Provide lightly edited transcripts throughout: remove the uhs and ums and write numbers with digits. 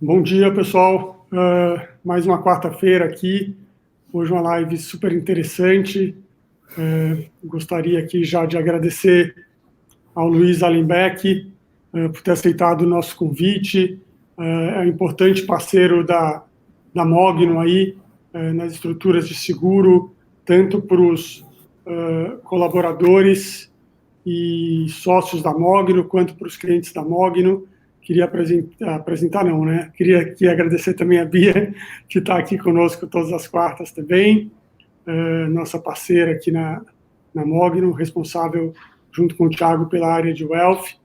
Bom dia, pessoal. Mais uma quarta-feira aqui. Hoje uma live super interessante. Gostaria aqui já de agradecer ao Luiz Allenbeck por ter aceitado o nosso convite. É um importante parceiro da Mogno aí, nas estruturas de seguro, tanto para os colaboradores e sócios da Mogno, quanto para os clientes da Mogno. Queria apresentar não, né? Queria aqui agradecer também a Bia, que está aqui conosco todas as quartas também, nossa parceira aqui na Mogno, responsável junto com o Thiago pela área de Wealth.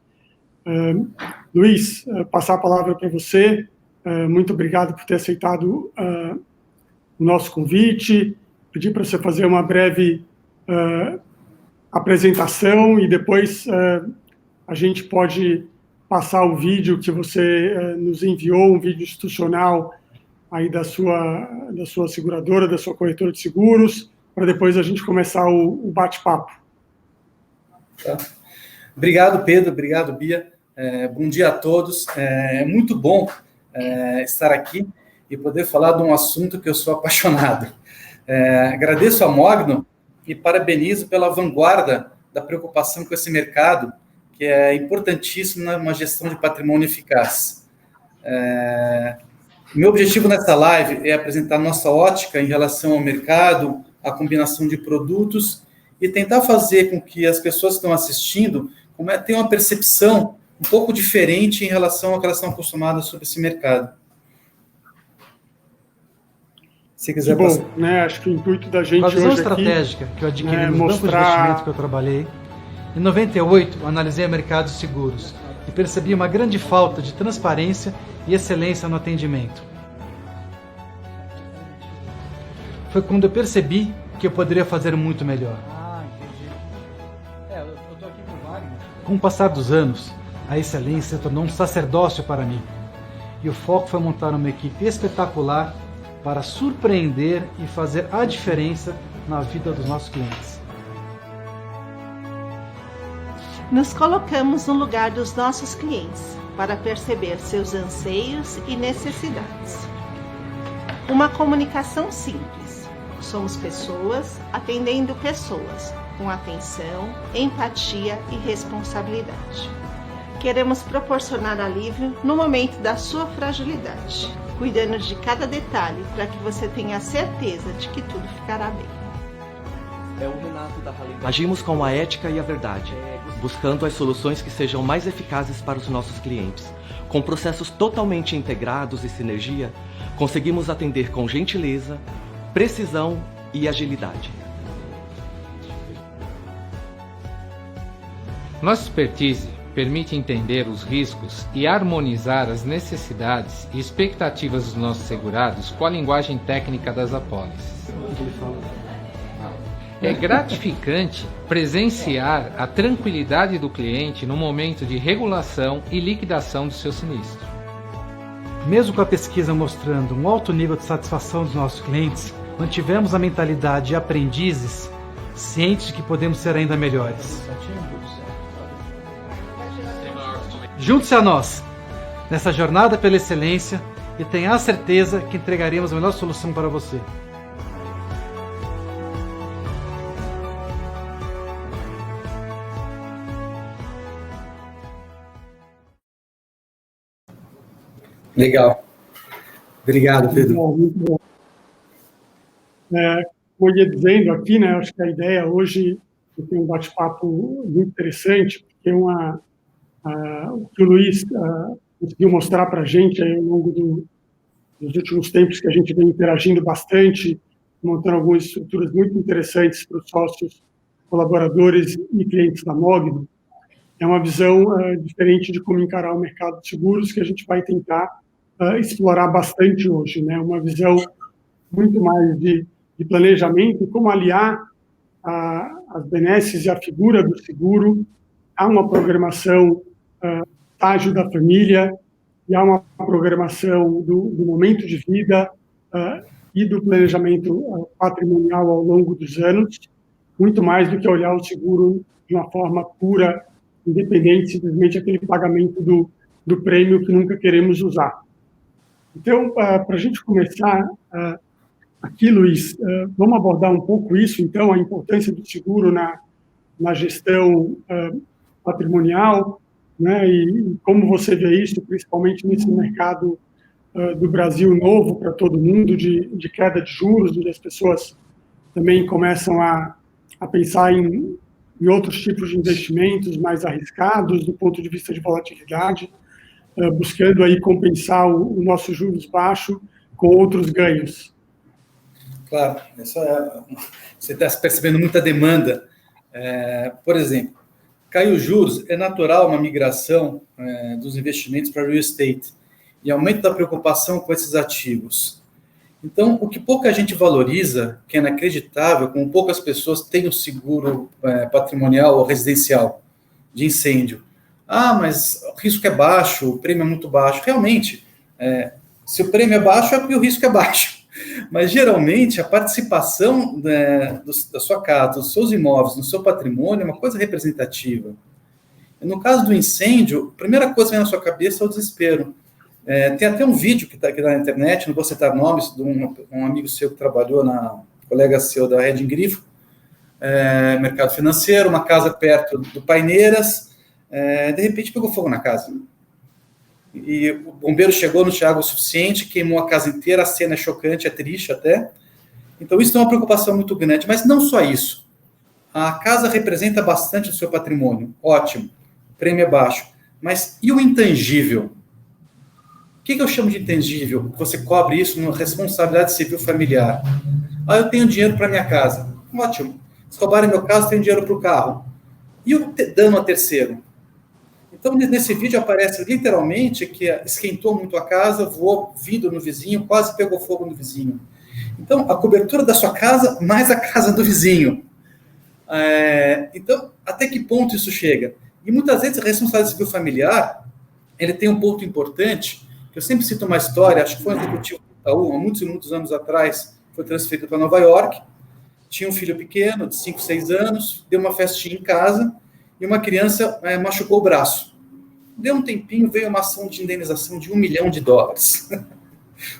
Luiz, passar a palavra para você. Muito obrigado por ter aceitado o nosso convite. Pedir para você fazer uma breve apresentação e depois a gente pode passar o vídeo que você nos enviou, um vídeo institucional aí da sua seguradora, da sua corretora de seguros, para depois a gente começar o bate-papo. Tá. Obrigado, Pedro. Obrigado, Bia. Bom dia a todos. É muito bom estar aqui e poder falar de um assunto que eu sou apaixonado. Agradeço a Mogno e parabenizo pela vanguarda da preocupação com esse mercado, que é importantíssimo numa gestão de patrimônio eficaz. Meu objetivo nessa live é apresentar nossa ótica em relação ao mercado, a combinação de produtos e tentar fazer com que as pessoas que estão assistindo tenham uma percepção um pouco diferente em relação ao que elas estão acostumadas sobre esse mercado. Se quiser bom, né? Acho que o intuito da gente hoje aqui... A visão estratégica que eu adquiri no banco de investimento que eu trabalhei. Em 98, eu analisei o mercado de seguros e percebi uma grande falta de transparência e excelência no atendimento. Foi quando eu percebi que eu poderia fazer muito melhor. Entendi. Eu tô aqui com o Wagner. Com o passar dos anos, a excelência se tornou um sacerdócio para mim. E o foco foi montar uma equipe espetacular para surpreender e fazer a diferença na vida dos nossos clientes. Nos colocamos no lugar dos nossos clientes para perceber seus anseios e necessidades. Uma comunicação simples. Somos pessoas atendendo pessoas, com atenção, empatia e responsabilidade. Queremos proporcionar alívio no momento da sua fragilidade, cuidando de cada detalhe para que você tenha certeza de que tudo ficará bem. Agimos com a ética e a verdade, buscando as soluções que sejam mais eficazes para os nossos clientes. Com processos totalmente integrados e sinergia, conseguimos atender com gentileza, precisão e agilidade. Nossa expertise permite entender os riscos e harmonizar as necessidades e expectativas dos nossos segurados com a linguagem técnica das apólices. É gratificante presenciar a tranquilidade do cliente no momento de regulação e liquidação do seu sinistro. Mesmo com a pesquisa mostrando um alto nível de satisfação dos nossos clientes, mantivemos a mentalidade de aprendizes, cientes de que podemos ser ainda melhores. Junte-se a nós nessa jornada pela excelência e tenha a certeza que entregaremos a melhor solução para você. Legal. Obrigado, Pedro. Muito bom. Como eu ia dizendo aqui, né, acho que a ideia hoje é ter um bate-papo muito interessante, porque o que o Luiz conseguiu mostrar para a gente aí, ao longo dos últimos tempos, que a gente vem interagindo bastante, montando algumas estruturas muito interessantes para os sócios, colaboradores e clientes da Mogno, é uma visão diferente de como encarar o mercado de seguros, que a gente vai tentar explorar bastante hoje, né? Uma visão muito mais de planejamento, como aliar as benesses e a figura do seguro a uma programação estágio da família e a uma programação do momento de vida e do planejamento patrimonial ao longo dos anos, muito mais do que olhar o seguro de uma forma pura, independente, simplesmente aquele pagamento do prêmio que nunca queremos usar. Então, para a gente começar aqui, Luiz, vamos abordar um pouco isso, então, a importância do seguro na gestão patrimonial, né, e como você vê isso, principalmente nesse mercado do Brasil novo para todo mundo, de queda de juros, onde as pessoas também começam a pensar em outros tipos de investimentos mais arriscados do ponto de vista de volatilidade, buscando aí compensar o nosso juros baixo com outros ganhos. Claro, você está percebendo muita demanda. Por exemplo, caiu os juros, é natural uma migração dos investimentos para real estate e aumento da preocupação com esses ativos. Então, o que pouca gente valoriza, que é inacreditável, como poucas pessoas têm o seguro patrimonial ou residencial de incêndio. Ah, mas o risco é baixo, o prêmio é muito baixo. Realmente, se o prêmio é baixo, é porque o risco é baixo. Mas, geralmente, a participação da sua casa, dos seus imóveis, no seu patrimônio, é uma coisa representativa. No caso do incêndio, a primeira coisa que vem na sua cabeça é o desespero. Tem até um vídeo que está aqui na internet, não vou citar nomes, de um amigo seu que trabalhou, colega seu da Reding Grifo, mercado financeiro, uma casa perto do Paineiras, de repente pegou fogo na casa. E o bombeiro chegou, não tinha água suficiente, queimou a casa inteira, a cena é chocante, é triste até. Então isso é uma preocupação muito grande, mas não só isso. A casa representa bastante do seu patrimônio, ótimo, o prêmio é baixo, mas e o intangível? O que eu chamo de intangível? Você cobre isso numa responsabilidade civil familiar. Ah, eu tenho dinheiro para minha casa. Ótimo. Se roubarem meu carro, eu tenho dinheiro para o carro. E o dano a terceiro? Então, nesse vídeo aparece literalmente que esquentou muito a casa, voou vidro no vizinho, quase pegou fogo no vizinho. Então, a cobertura da sua casa mais a casa do vizinho. Então, até que ponto isso chega? E muitas vezes a responsabilidade civil familiar, ele tem um ponto importante. Eu sempre cito uma história, acho que foi um executivo do Itaú, há muitos e muitos anos atrás, foi transferido para Nova York, tinha um filho pequeno, de 5, 6 anos, deu uma festinha em casa, e uma criança machucou o braço. Deu um tempinho, veio uma ação de indenização de $1 milhão.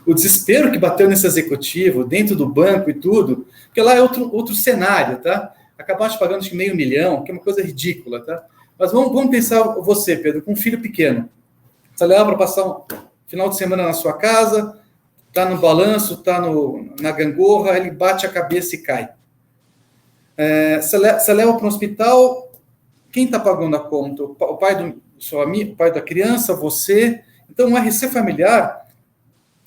O desespero que bateu nesse executivo, dentro do banco e tudo, porque lá é outro cenário, tá? Acabaste pagando acho que $500 mil, que é uma coisa ridícula, tá? Mas vamos pensar você, Pedro, com um filho pequeno. Você leva para passar um final de semana na sua casa, está no balanço, está na gangorra, ele bate a cabeça e cai. Você leva para um hospital, quem está pagando a conta? O pai do seu amigo, o pai da criança, você. Então, o RC familiar,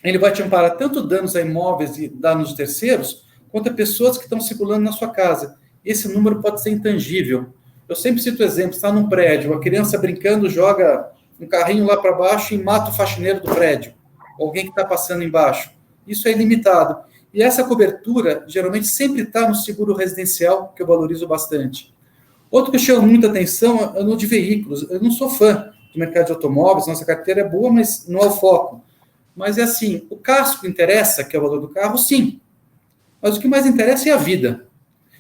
ele vai te amparar tanto danos a imóveis e danos terceiros, quanto a pessoas que estão circulando na sua casa. Esse número pode ser intangível. Eu sempre cito exemplos, está num prédio, a criança brincando joga um carrinho lá para baixo e mata o faxineiro do prédio, alguém que está passando embaixo. Isso é ilimitado. E essa cobertura, geralmente, sempre está no seguro residencial, que eu valorizo bastante. Outro que chama muita atenção é no de veículos. Eu não sou fã do mercado de automóveis, nossa carteira é boa, mas não é o foco. Mas é assim, o casco interessa, que é o valor do carro, sim. Mas o que mais interessa é a vida.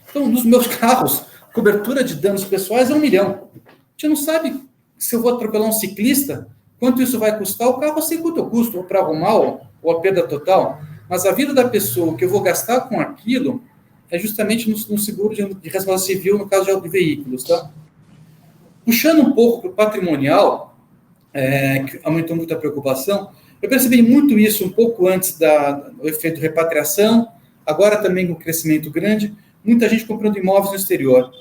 Então, nos meus carros, cobertura de danos pessoais é $1 milhão. A gente não sabe se eu vou atropelar um ciclista, quanto isso vai custar, o carro eu sei quanto eu custo, ou para arrumar, ou a perda total. Mas a vida da pessoa, que eu vou gastar com aquilo, é justamente no seguro de responsabilidade civil, no caso de veículos, tá? Puxando um pouco para o patrimonial, que aumentou muito a preocupação, eu percebi muito isso um pouco antes do efeito repatriação, agora também com crescimento grande, muita gente comprando imóveis no exterior.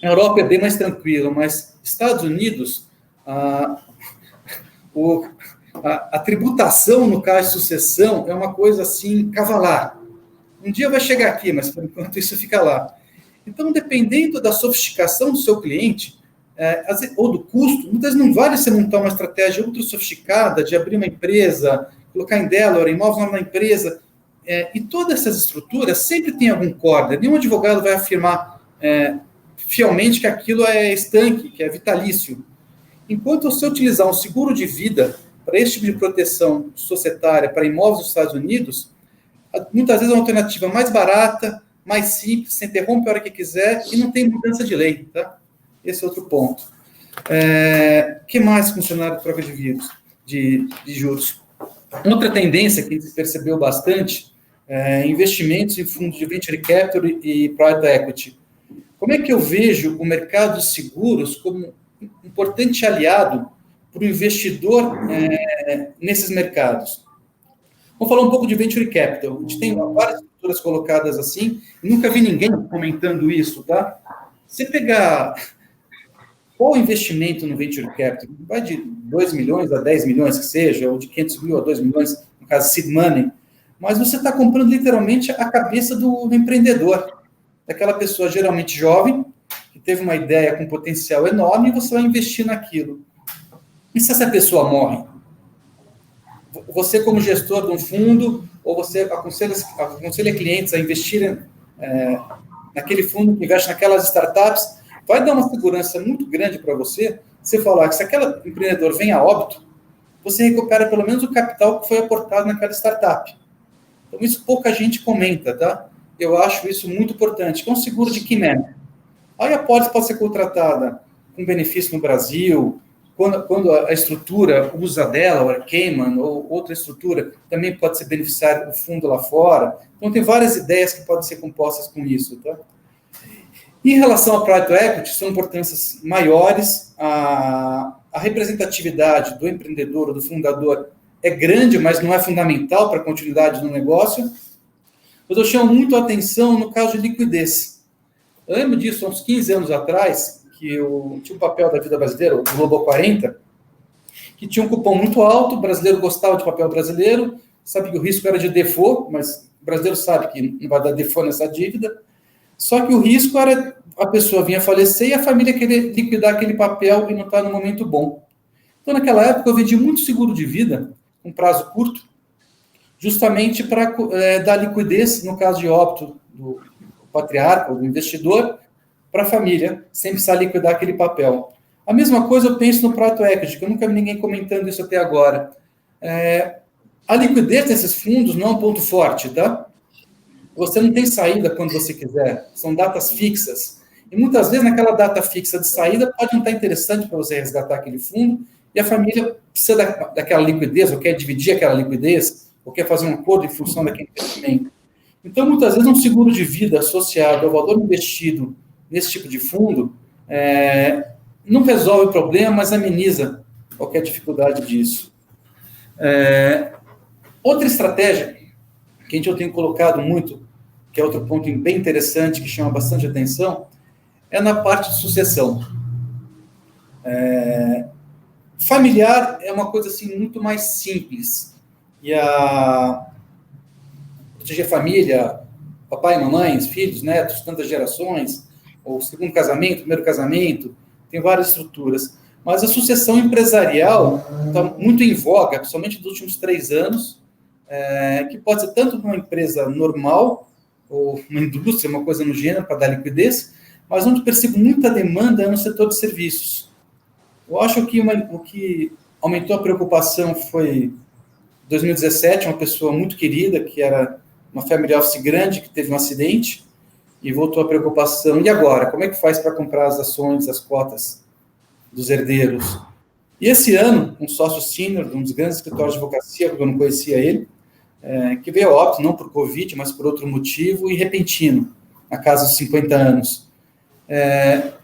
A Europa é bem mais tranquila, mas Estados Unidos, a tributação no caso de sucessão é uma coisa assim, cavalar. Um dia vai chegar aqui, mas por enquanto isso fica lá. Então, dependendo da sofisticação do seu cliente, ou do custo, muitas vezes não vale você montar uma estratégia ultra sofisticada de abrir uma empresa, colocar em Delaware, imóveis na empresa, e todas essas estruturas sempre tem algum corner. Nenhum advogado vai afirmar fielmente que aquilo é estanque, que é vitalício. Enquanto você utilizar um seguro de vida para esse tipo de proteção societária para imóveis nos Estados Unidos, muitas vezes é uma alternativa mais barata, mais simples, você interrompe a hora que quiser e não tem mudança de lei, tá? Esse é outro ponto. O que mais com o cenário de troca de juros? Outra tendência que se percebeu bastante é investimentos em fundos de venture capital e private equity. Como é que eu vejo o mercado de seguros como um importante aliado para o investidor nesses mercados? Vamos falar um pouco de venture capital. A gente tem várias estruturas colocadas assim, nunca vi ninguém comentando isso, tá? Você pegar qual investimento no venture capital, vai de 2 milhões a 10 milhões que seja, ou de 500 mil a 2 milhões, no caso seed money, mas você está comprando literalmente a cabeça do empreendedor, daquela pessoa geralmente jovem, que teve uma ideia com potencial enorme, e você vai investir naquilo. E se essa pessoa morre? Você, como gestor de um fundo, ou você aconselha clientes a investirem naquele fundo que investe naquelas startups, vai dar uma segurança muito grande para você, você falar que se aquele empreendedor vem a óbito, você recupera pelo menos o capital que foi aportado naquela startup. Então, isso pouca gente comenta, tá? Eu acho isso muito importante, que é um seguro de Keyman. Aí a pólice pode ser contratada com benefício no Brasil, quando a estrutura usa dela, o Cayman ou outra estrutura, também pode ser beneficiário do fundo lá fora. Então, tem várias ideias que podem ser compostas com isso, tá? Em relação ao private equity, são importâncias maiores, a representatividade do empreendedor ou do fundador é grande, mas não é fundamental para a continuidade do negócio. Mas eu chamo muito a atenção no caso de liquidez. Eu lembro disso há uns 15 anos atrás, que eu tinha um papel da vida brasileira, o Globo 40, que tinha um cupom muito alto, o brasileiro gostava de papel brasileiro, sabe que o risco era de default, mas o brasileiro sabe que não vai dar default nessa dívida. Só que o risco era a pessoa vinha falecer e a família querer liquidar aquele papel e não estar no momento bom. Então, naquela época, eu vendi muito seguro de vida, com prazo curto, justamente para dar liquidez, no caso de óbito do patriarca ou do investidor, para a família, sem precisar liquidar aquele papel. A mesma coisa eu penso no private equity, que eu nunca vi ninguém comentando isso até agora. A liquidez desses fundos não é um ponto forte, tá? Você não tem saída quando você quiser, são datas fixas. E muitas vezes, naquela data fixa de saída, pode não estar interessante para você resgatar aquele fundo, e a família precisa daquela liquidez, ou quer dividir aquela liquidez, ou quer fazer um acordo em função daquele investimento. Então, muitas vezes, um seguro de vida associado ao valor investido nesse tipo de fundo não resolve o problema, mas ameniza qualquer dificuldade disso. Outra estratégia que eu tenho colocado muito, que é outro ponto bem interessante, que chama bastante atenção, é na parte de sucessão. Familiar é uma coisa assim, muito mais simples. E proteger a família, papai, mamãe, filhos, netos, tantas gerações, ou segundo casamento, primeiro casamento, tem várias estruturas. Mas a sucessão empresarial está muito em voga, principalmente nos últimos 3 anos, que pode ser tanto uma empresa normal, ou uma indústria, uma coisa no gênero, para dar liquidez, mas onde percebo muita demanda é no setor de serviços. Eu acho que o que aumentou a preocupação foi 2017, uma pessoa muito querida, que era uma family office grande, que teve um acidente, e voltou a preocupação. E agora? Como é que faz para comprar as ações, as cotas dos herdeiros? E esse ano, um sócio sênior de um dos grandes escritórios de advocacia, porque eu não conhecia ele, que veio a óbito, não por Covid, mas por outro motivo, e repentino, na casa dos 50 anos.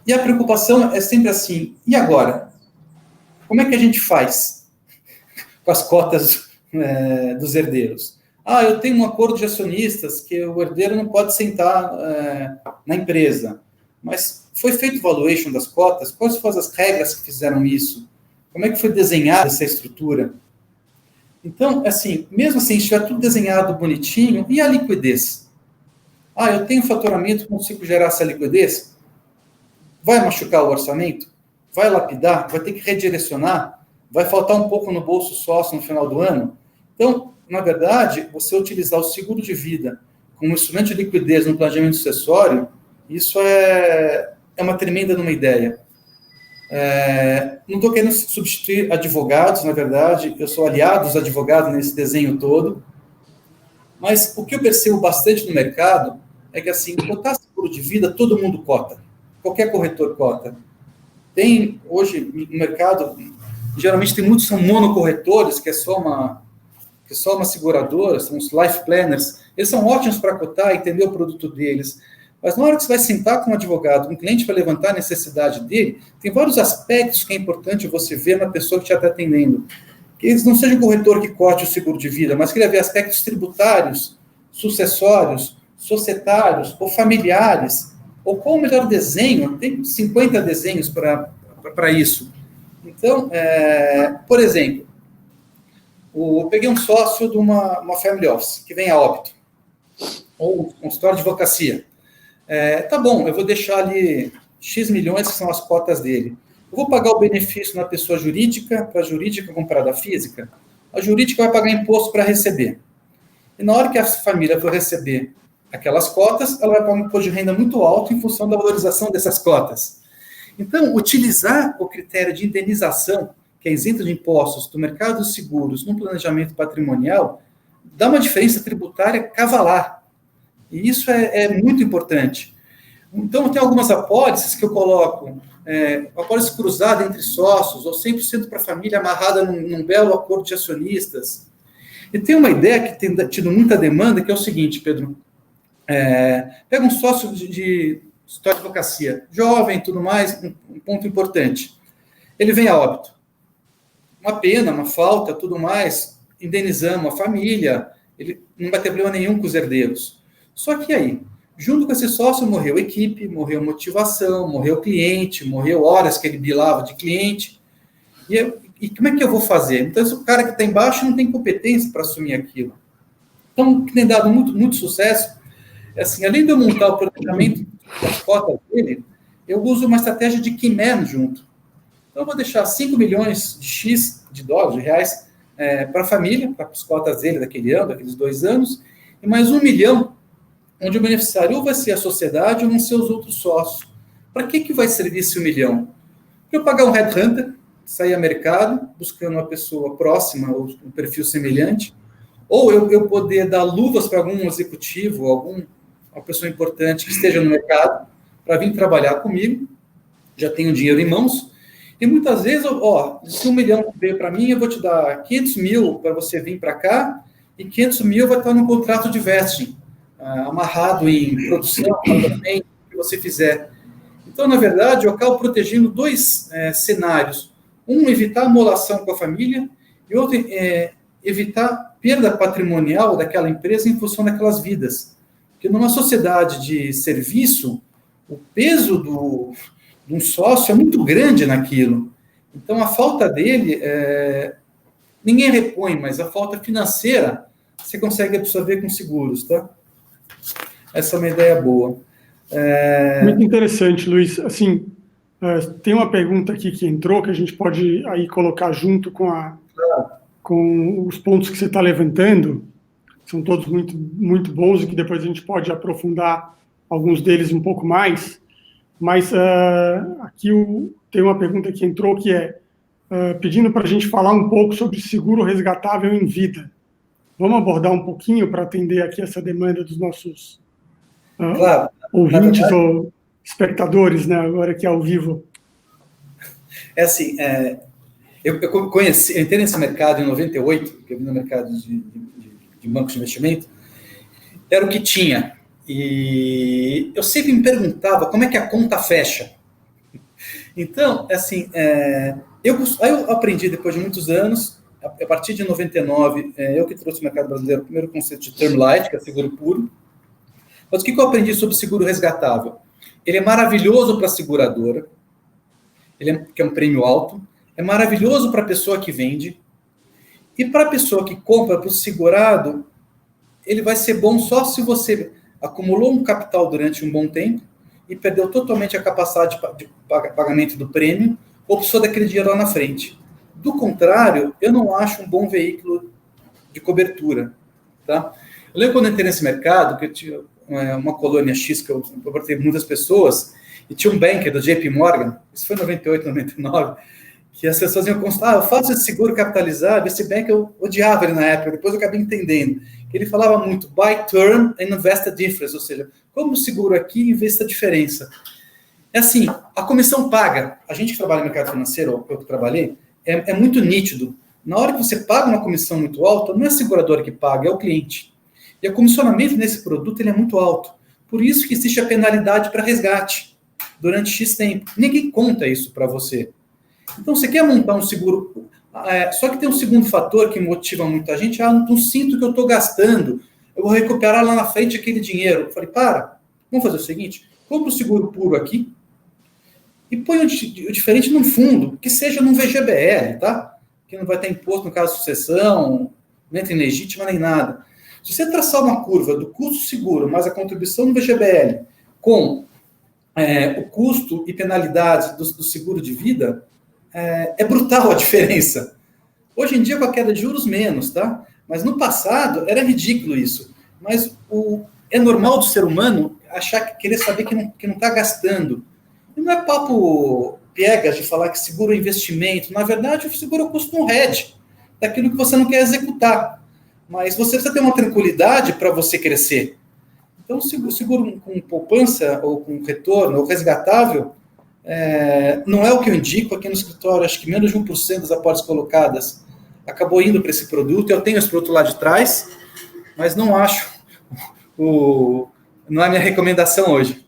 E a preocupação é sempre assim, e agora? Como é que a gente faz com as cotas dos herdeiros? Eu tenho um acordo de acionistas que o herdeiro não pode sentar na empresa, mas foi feito valuation das cotas? Quais foram as regras que fizeram isso? Como é que foi desenhada essa estrutura? Então, assim, mesmo assim, se estiver tudo desenhado bonitinho, e a liquidez? Eu tenho faturamento, consigo gerar essa liquidez? Vai machucar o orçamento? Vai lapidar? Vai ter que redirecionar? Vai faltar um pouco no bolso sócio no final do ano? Então, na verdade, você utilizar o seguro de vida como instrumento de liquidez no planejamento sucessório, isso é uma tremenda numa ideia. Não estou querendo substituir advogados, na verdade, eu sou aliado dos advogados nesse desenho todo, mas o que eu percebo bastante no mercado é que, assim, botar seguro de vida, todo mundo cota, qualquer corretor cota. Tem, hoje, no mercado, geralmente tem muitos, são monocorretores, que é só que só uma seguradora, são os life planners, eles são ótimos para cotar e entender o produto deles. Mas na hora que você vai sentar com um advogado, um cliente vai levantar a necessidade dele, tem vários aspectos que é importante você ver na pessoa que está atendendo. Que eles não sejam o corretor que corte o seguro de vida, mas queria ver aspectos tributários, sucessórios, societários ou familiares, ou qual o melhor desenho, tem 50 desenhos para isso. Então, por exemplo, eu peguei um sócio de uma family office, que vem a óbito, ou um consultório de advocacia. Tá bom, eu vou deixar ali X milhões, que são as cotas dele. Eu vou pagar o benefício na pessoa jurídica, para a jurídica comprar da física. A jurídica vai pagar imposto para receber. E na hora que a família for receber aquelas cotas, ela vai pagar um imposto de renda muito alto em função da valorização dessas cotas. Então, utilizar o critério de indenização, que é isento de impostos, do mercado dos seguros, no planejamento patrimonial, dá uma diferença tributária cavalar. E isso é muito importante. Então, tem algumas apólices que eu coloco, apólice cruzada entre sócios, ou 100% para a família amarrada num belo acordo de acionistas. E tem uma ideia que tem tido muita demanda, que é o seguinte, Pedro. Pega um sócio de história de advocacia, jovem e tudo mais, um ponto importante. Ele vem a óbito. Uma pena, uma falta, tudo mais, indenizamos a família, ele não vai ter problema nenhum com os herdeiros. Só que aí, junto com esse sócio, morreu equipe, morreu motivação, morreu cliente, morreu horas que ele bilava de cliente. E como é que eu vou fazer? Então, esse cara que está embaixo não tem competência para assumir aquilo. Então, o que tem dado muito, muito sucesso, assim, além de eu montar o planejamento das cotas dele, eu uso uma estratégia de key man junto. Então, eu vou deixar 5 milhões de X de dólares, de reais, para a família, para as cotas dele daquele ano, daqueles 2 anos, e mais 1 milhão, onde o beneficiário ou vai ser a sociedade ou vão ser os outros sócios. Para que vai servir esse 1 milhão? Para eu pagar um headhunter, sair a mercado, buscando uma pessoa próxima ou um perfil semelhante, ou eu poder dar luvas para algum executivo, uma pessoa importante que esteja no mercado, para vir trabalhar comigo, já tenho dinheiro em mãos, e muitas vezes, se 1 milhão veio para mim, eu vou te dar 500 mil para você vir para cá, e 500 mil vai estar no contrato de vesting, amarrado em produção, que você fizer. Então, na verdade, eu acabo protegendo 2 cenários. Um, evitar amolação com a família, e outro, evitar perda patrimonial daquela empresa em função daquelas vidas. Porque numa sociedade de serviço, o peso de um sócio é muito grande naquilo. Então, a falta dele, ninguém repõe, mas a falta financeira você consegue absorver com seguros, tá? Essa é uma ideia boa. Muito interessante, Luiz. Assim, tem uma pergunta aqui que entrou, que a gente pode aí colocar junto com os pontos que você está levantando, que são todos muito, muito bons e que depois a gente pode aprofundar alguns deles um pouco mais. Mas aqui tem uma pergunta que entrou que pedindo para a gente falar um pouco sobre seguro resgatável em vida. Vamos abordar um pouquinho para atender aqui essa demanda dos nossos ouvintes ou espectadores, né, agora aqui ao vivo. Assim, eu entrei nesse mercado em 98, que eu vim no mercado de bancos de investimento, era o que tinha. E eu sempre me perguntava como é que a conta fecha. Então, assim, aí eu aprendi depois de muitos anos, a partir de 99, eu que trouxe o mercado brasileiro o primeiro conceito de term life, que é seguro puro. Mas o que eu aprendi sobre seguro resgatável? Ele é maravilhoso para a seguradora, que é um prêmio alto, é maravilhoso para a pessoa que vende, e para a pessoa que compra, para o segurado, ele vai ser bom só se você acumulou um capital durante um bom tempo e perdeu totalmente a capacidade de pagamento do prêmio, ou precisou daquele dinheiro lá na frente. Do contrário, eu não acho um bom veículo de cobertura. Tá? Eu lembro quando eu entrei nesse mercado, que eu tinha uma colônia X, que eu botei muitas pessoas, e tinha um banker do JP Morgan, isso foi em 98, 99, que as pessoas iam constar, eu faço esse seguro capitalizado, esse banker eu odiava ele na época, depois eu acabei entendendo, que ele falava muito, buy term and invest the difference, ou seja, como o seguro aqui, investa a diferença. É assim, a comissão paga, a gente que trabalha no mercado financeiro, eu que trabalhei, é muito nítido. Na hora que você paga uma comissão muito alta, não é a seguradora que paga, é o cliente. E o comissionamento nesse produto ele é muito alto. Por isso que existe a penalidade para resgate durante X tempo. Ninguém conta isso para você. Então, você quer montar um seguro... só que tem um segundo fator que motiva muita gente. Não sinto que eu estou gastando. Eu vou recuperar lá na frente aquele dinheiro. Eu falei, vamos fazer o seguinte. Compra o seguro puro aqui e põe o diferente num fundo, que seja num VGBL, tá? Que não vai ter imposto no caso de sucessão, não entra em legítima nem nada. Se você traçar uma curva do custo seguro mais a contribuição no VGBL com o custo e penalidades do seguro de vida, é brutal a diferença. Hoje em dia, com a queda de juros, menos, tá? Mas no passado, era ridículo isso. Mas é normal do ser humano querer saber que não está gastando. E não é papo piegas de falar que seguro é investimento. Na verdade, o seguro é o custo no hedge, daquilo que você não quer executar. Mas você precisa ter uma tranquilidade para você crescer. Então, o seguro com poupança, ou com retorno, ou resgatável, não é o que eu indico aqui no escritório. Acho que menos de 1% das aportes colocadas acabou indo para esse produto. Eu tenho esse produto lá de trás, mas não acho, não é a minha recomendação hoje.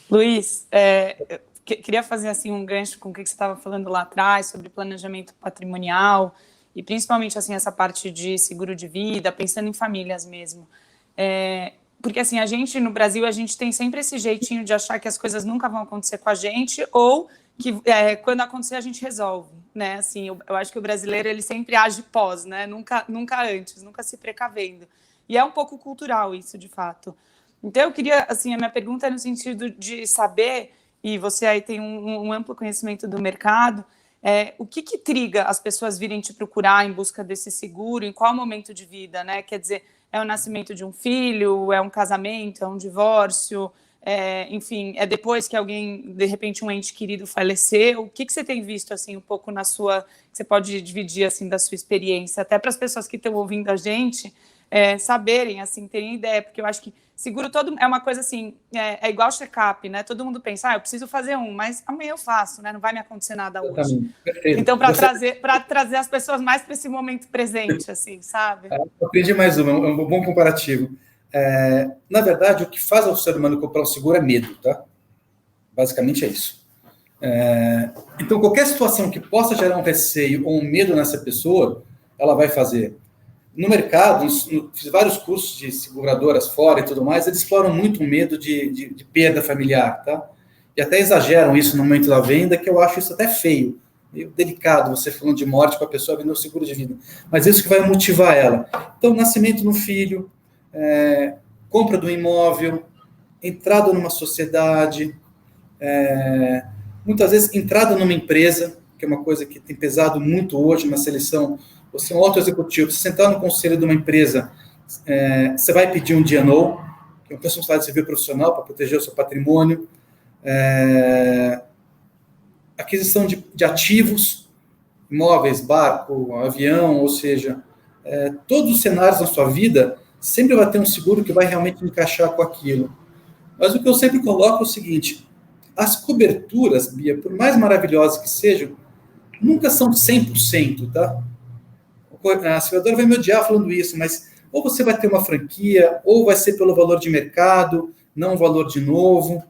Luiz, queria fazer assim um gancho com o que você estava falando lá atrás sobre planejamento patrimonial e principalmente assim essa parte de seguro de vida, pensando em famílias mesmo. Porque assim, a gente no Brasil, a gente tem sempre esse jeitinho de achar que as coisas nunca vão acontecer com a gente ou que quando acontecer a gente resolve, né? Assim, eu acho que o brasileiro ele sempre age pós, né? Nunca antes, nunca se precavendo. E é um pouco cultural isso, de fato. Então, eu queria, assim, a minha pergunta é no sentido de saber, e você aí tem um amplo conhecimento do mercado, o que triga as pessoas virem te procurar em busca desse seguro, em qual momento de vida, né? Quer dizer, é o nascimento de um filho, é um casamento, é um divórcio, enfim, é depois que alguém, de repente, um ente querido faleceu. O que você tem visto, assim, um pouco na sua... que você pode dividir, assim, da sua experiência, até para as pessoas que estão ouvindo a gente... saberem, assim, terem ideia, porque eu acho que seguro todo é uma coisa assim, é igual check-up, né? Todo mundo pensa, eu preciso fazer mas amanhã eu faço, né? Não vai me acontecer nada hoje. Perfeito. Então, para trazer as pessoas mais para esse momento presente, assim, sabe? Eu aprendi mais é um bom comparativo. Na verdade, o que faz o ser humano comprar um seguro é medo, tá? Basicamente é isso. Então, qualquer situação que possa gerar um receio ou um medo nessa pessoa, ela vai fazer. No mercado, fiz vários cursos de seguradoras fora e tudo mais, eles exploram muito o medo de perda familiar, tá? E até exageram isso no momento da venda, que eu acho isso até feio, meio delicado, você falando de morte para a pessoa vender o seguro de vida. Mas isso que vai motivar ela. Então, nascimento no filho, compra do imóvel, entrada numa sociedade, muitas vezes entrada numa empresa, que é uma coisa que tem pesado muito hoje na seleção. Você é um auto-executivo, você sentar no conselho de uma empresa, você vai pedir um D&O, que é uma responsabilidade civil profissional para proteger o seu patrimônio, aquisição de ativos, imóveis, barco, avião, ou seja, todos os cenários da sua vida, sempre vai ter um seguro que vai realmente encaixar com aquilo. Mas o que eu sempre coloco é o seguinte, as coberturas, Bia, por mais maravilhosas que sejam, nunca são 100%, tá? A seguradora vai me odiar falando isso, mas ou você vai ter uma franquia, ou vai ser pelo valor de mercado, não o valor de novo.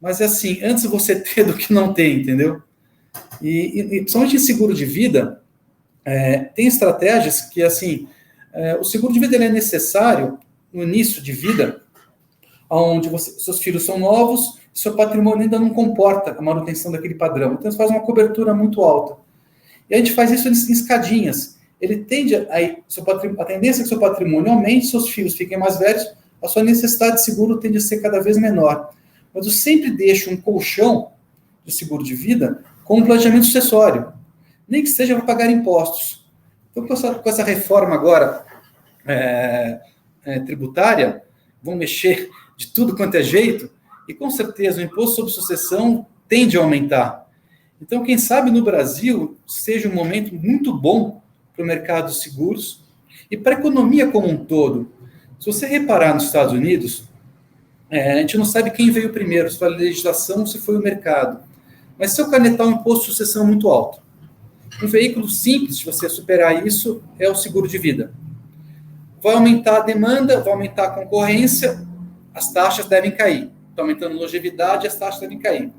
Mas é assim, antes você ter do que não ter, entendeu? E principalmente em seguro de vida, tem estratégias que, assim, o seguro de vida ele é necessário no início de vida, onde seus filhos são novos, seu patrimônio ainda não comporta a manutenção daquele padrão. Então, você faz uma cobertura muito alta. E a gente faz isso em escadinhas. Ele tende a tendência é que seu patrimônio aumente, seus filhos fiquem mais velhos, a sua necessidade de seguro tende a ser cada vez menor. Mas eu sempre deixo um colchão de seguro de vida com um planejamento sucessório, nem que seja para pagar impostos. Então, com essa reforma agora tributária, vão mexer de tudo quanto é jeito, e com certeza o imposto sobre sucessão tende a aumentar. Então, quem sabe no Brasil seja um momento muito bom para o mercado de seguros e para a economia como um todo. Se você reparar nos Estados Unidos, a gente não sabe quem veio primeiro, se foi a legislação ou se foi o mercado. Mas se eu canetar um imposto de sucessão muito alto, Um veículo simples de você superar isso é o seguro de vida. Vai aumentar a demanda, vai aumentar a concorrência, as taxas devem cair. Está aumentando a longevidade, as taxas devem cair.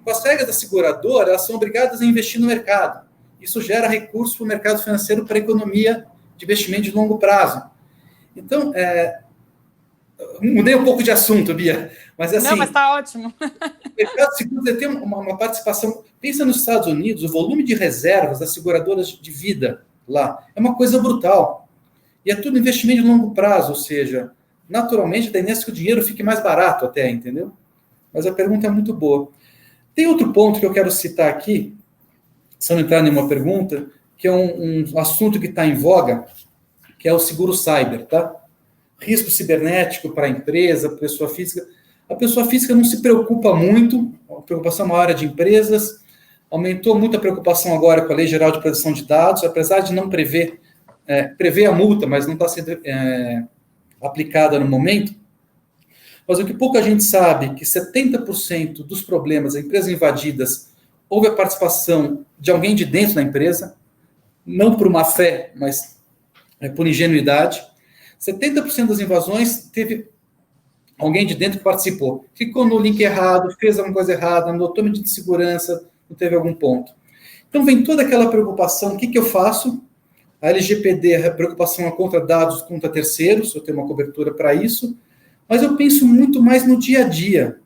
Com as regras da seguradora, elas são obrigadas a investir no mercado. Isso gera recursos para o mercado financeiro, para a economia de investimento de longo prazo. Então, mudei um pouco de assunto, Bia, mas assim... Não, mas está ótimo. O mercado de seguros tem uma participação... Pensa nos Estados Unidos, o volume de reservas das seguradoras de vida lá é uma coisa brutal. E é tudo investimento de longo prazo, ou seja, naturalmente a tendência é que o dinheiro fique mais barato até, entendeu? Mas a pergunta é muito boa. Tem outro ponto que eu quero citar aqui, se eu não entrar em uma pergunta, que é um assunto que está em voga, que é o seguro cyber, tá? Risco cibernético para a empresa, para a pessoa física. A pessoa física não se preocupa muito, a preocupação maior é de empresas, aumentou muito a preocupação agora com a Lei Geral de Proteção de Dados, apesar de não prever a multa, mas não está sendo aplicada no momento. Mas o que pouca gente sabe, que 70% dos problemas das empresas invadidas houve a participação de alguém de dentro da empresa, não por má fé, mas por ingenuidade. 70% das invasões teve alguém de dentro que participou. Ficou no link errado, fez alguma coisa errada, não botou medida de segurança, não teve algum ponto. Então vem toda aquela preocupação, o que eu faço? A LGPD, a preocupação é contra dados, contra terceiros, eu tenho uma cobertura para isso, mas eu penso muito mais no dia a dia,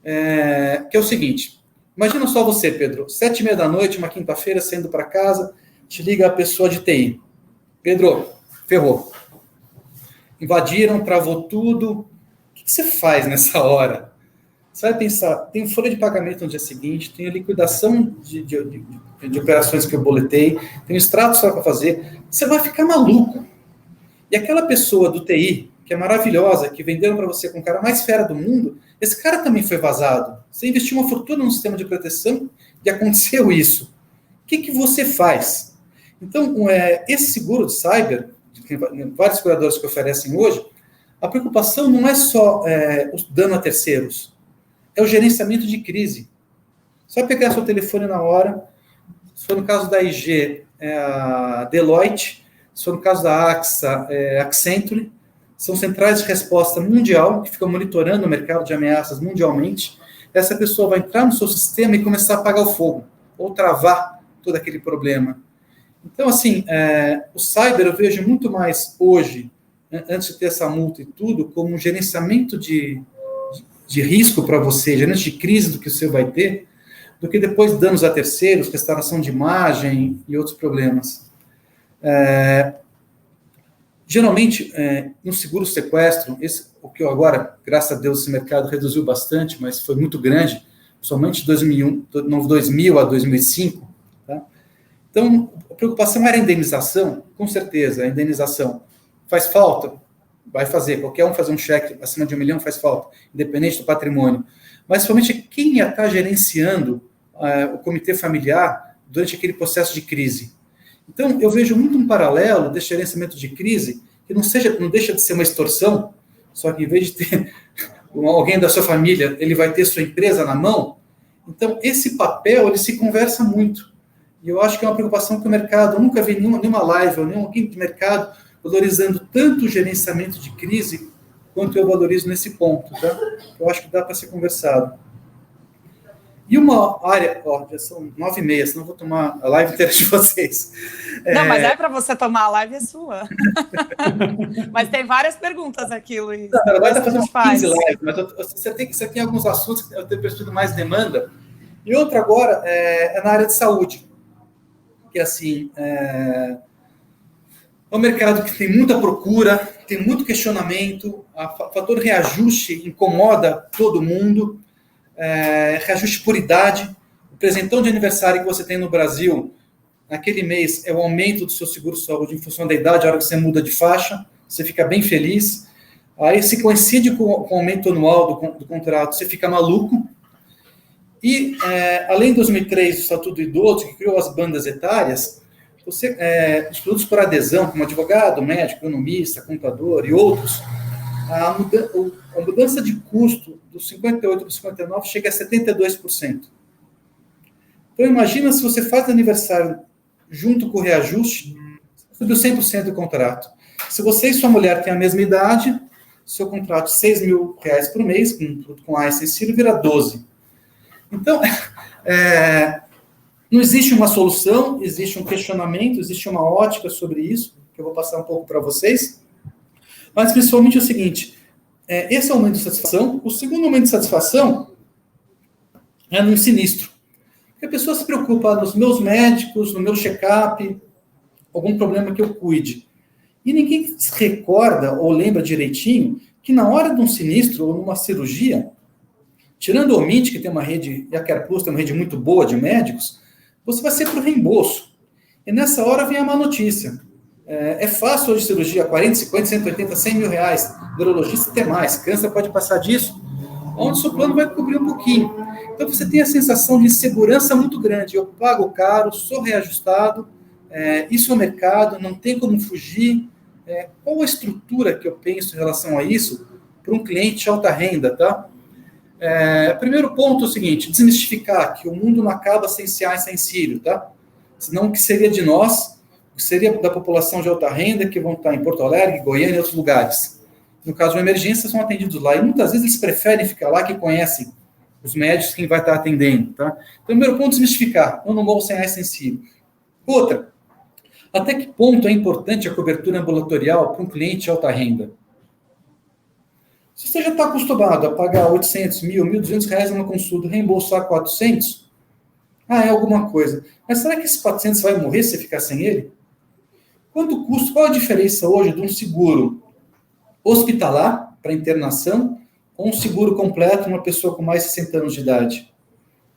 que é o seguinte, imagina só você, Pedro, 7h30 da noite, uma quinta-feira, saindo para casa, te liga a pessoa de TI. Pedro, ferrou. Invadiram, travou tudo. O que você faz nessa hora? Você vai pensar, tem folha de pagamento no dia seguinte, tem a liquidação de operações que eu boletei, tem um extrato só para fazer. Você vai ficar maluco. E aquela pessoa do TI, que é maravilhosa, que venderam para você com o cara mais fera do mundo, esse cara também foi vazado. Você investiu uma fortuna no sistema de proteção e aconteceu isso. O que você faz? Então, esse seguro de cyber, tem vários seguradores que oferecem hoje, a preocupação não é só o dano a terceiros, é o gerenciamento de crise. Só pegar seu telefone na hora, se for no caso da IG, a Deloitte, se for no caso da AXA, Accenture, são centrais de resposta mundial, que ficam monitorando o mercado de ameaças mundialmente. Essa pessoa vai entrar no seu sistema e começar a apagar o fogo, ou travar todo aquele problema. Então, assim, o cyber eu vejo muito mais hoje, antes de ter essa multa e tudo, como um gerenciamento de risco para você, gerenciamento de crise do que você vai ter, do que depois danos a terceiros, restauração de imagem e outros problemas. Geralmente, no seguro sequestro, o que eu agora, graças a Deus, esse mercado reduziu bastante, mas foi muito grande, somente de 2000 a 2005. Tá? Então, a preocupação era a indenização, com certeza, a indenização faz falta, vai fazer, qualquer um fazer um cheque acima de 1 milhão faz falta, independente do patrimônio, mas somente quem ia estar gerenciando o comitê familiar durante aquele processo de crise. Então, eu vejo muito um paralelo desse gerenciamento de crise, que não deixa de ser uma extorsão, só que em vez de ter alguém da sua família, ele vai ter sua empresa na mão. Então, esse papel, ele se conversa muito. E eu acho que é uma preocupação que o mercado, eu nunca vi nenhuma live, ou nenhum alguém de mercado valorizando tanto o gerenciamento de crise, quanto eu valorizo nesse ponto. Tá? Eu acho que dá para ser conversado. E uma área, já são 9h30, senão eu vou tomar a live inteira de vocês. Não, mas para você tomar a live é sua. Mas tem várias perguntas aqui, Luiz. Não, na verdade, está fazendo 15 lives, mas você tem alguns assuntos que eu tenho percebido mais demanda. E outro agora é na área de saúde. Que, assim, é um mercado que tem muita procura, tem muito questionamento, o fator reajuste incomoda todo mundo, reajuste por idade, o presentão de aniversário que você tem no Brasil, naquele mês, é o aumento do seu seguro-saúde em função da idade, a hora que você muda de faixa, você fica bem feliz, aí se coincide com o aumento anual do contrato, você fica maluco, e além de 2003, o Estatuto do Idoso, que criou as bandas etárias, os produtos por adesão, como advogado, médico, economista, contador e outros, a mudança de custo dos 58 para os 59 chega a 72%. Então, imagina se você faz aniversário junto com o reajuste, subiu 100% do contrato. Se você e sua mulher têm a mesma idade, seu contrato de R$6.000 por mês, com a Sensílio, vira 12. Então, não existe uma solução, existe um questionamento, existe uma ótica sobre isso, que eu vou passar um pouco para vocês, mas principalmente o seguinte, esse é o momento de satisfação. O segundo momento de satisfação é num sinistro. Porque a pessoa se preocupa nos meus médicos, no meu check-up, algum problema que eu cuide. E ninguém se recorda ou lembra direitinho que na hora de um sinistro ou numa cirurgia, tirando o Omint, que tem uma rede, e a CarePlus tem uma rede muito boa de médicos, você vai ser para o reembolso. E nessa hora vem a má notícia. É fácil hoje cirurgia, 40, 50, 180, 100 mil reais. Neurologista tem mais, câncer pode passar disso, onde o seu plano vai cobrir um pouquinho. Então você tem a sensação de insegurança muito grande. Eu pago caro, sou reajustado, isso é o mercado, não tem como fugir. Qual a estrutura que eu penso em relação a isso para um cliente de alta renda, tá? Primeiro ponto é o seguinte, desmistificar que o mundo não acaba sem CA e sem Sírio, tá? Senão o que seria de nós, o que seria da população de alta renda que vão estar em Porto Alegre, Goiânia e outros lugares. No caso de uma emergência, são atendidos lá. E muitas vezes eles preferem ficar lá, que conhecem os médicos, quem vai estar atendendo, tá? Então, primeiro ponto, desmistificar. Eu não morro sem A e sem Sírio. Outra, até que ponto é importante a cobertura ambulatorial para um cliente de alta renda? Se você já está acostumado a pagar 800, 1.000, 1.200 reais numa consulta, reembolsar 400, é alguma coisa. Mas será que esses 400 vai morrer se você ficar sem ele? Quanto custa? Qual a diferença hoje de um seguro hospitalar para internação ou um seguro completo uma pessoa com mais de 60 anos de idade?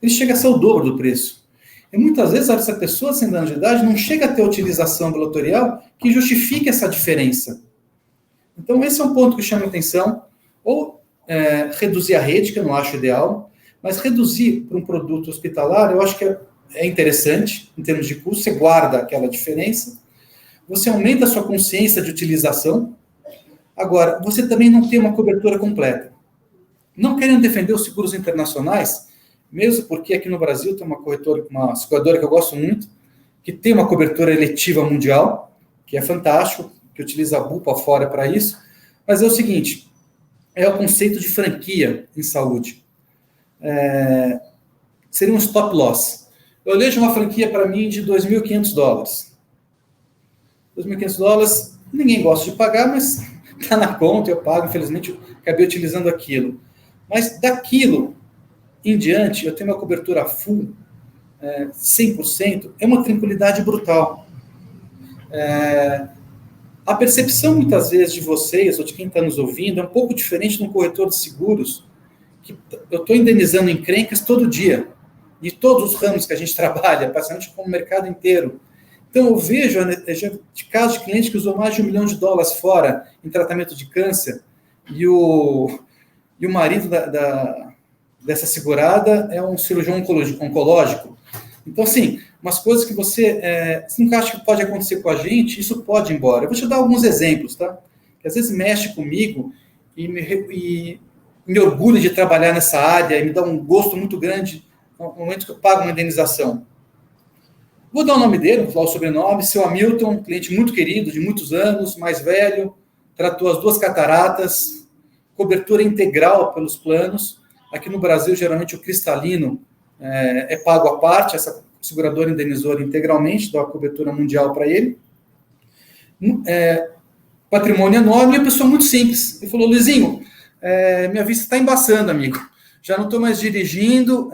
Ele chega a ser o dobro do preço. E muitas vezes essa pessoa de 60 anos de idade não chega a ter utilização ambulatorial que justifique essa diferença. Então esse é um ponto que chama a atenção. Ou reduzir a rede, que eu não acho ideal, mas reduzir para um produto hospitalar, eu acho que é interessante, em termos de custo, você guarda aquela diferença, você aumenta a sua consciência de utilização. Agora, você também não tem uma cobertura completa. Não querendo defender os seguros internacionais, mesmo porque aqui no Brasil tem uma seguradora que eu gosto muito, que tem uma cobertura eletiva mundial, que é fantástico, que utiliza a BUPA fora para isso, mas é o seguinte, é o conceito de franquia em saúde. Seria um stop loss. Eu elejo uma franquia para mim de $2.500. $2.500, ninguém gosta de pagar, mas está na conta, eu pago, infelizmente eu acabei utilizando aquilo. Mas daquilo em diante, eu tenho uma cobertura full, 100%, é uma tranquilidade brutal. A percepção, muitas vezes, de vocês, ou de quem está nos ouvindo, é um pouco diferente de um corretor de seguros, que eu estou indenizando encrencas todo dia, de todos os ramos que a gente trabalha, praticamente como o mercado inteiro. Então, eu vejo de casos de cliente que usou mais de $1 milhão fora em tratamento de câncer, e o marido dessa segurada é um cirurgião oncológico. Então, assim, umas coisas que você nunca acha que pode acontecer com a gente, isso pode ir embora. Eu vou te dar alguns exemplos, tá? Que às vezes mexe comigo e me orgulho de trabalhar nessa área e me dá um gosto muito grande no momento que eu pago uma indenização. Vou dar o nome dele, vou falar o sobrenome, seu Hamilton, um cliente muito querido, de muitos anos, mais velho, tratou as 2 cataratas, cobertura integral pelos planos. Aqui no Brasil, geralmente, o cristalino é pago à parte, essa seguradora indenizou ele integralmente, dá uma cobertura mundial para ele. Patrimônio enorme e a pessoa muito simples. Ele falou, Luizinho, minha vista está embaçando, amigo. Já não estou mais dirigindo,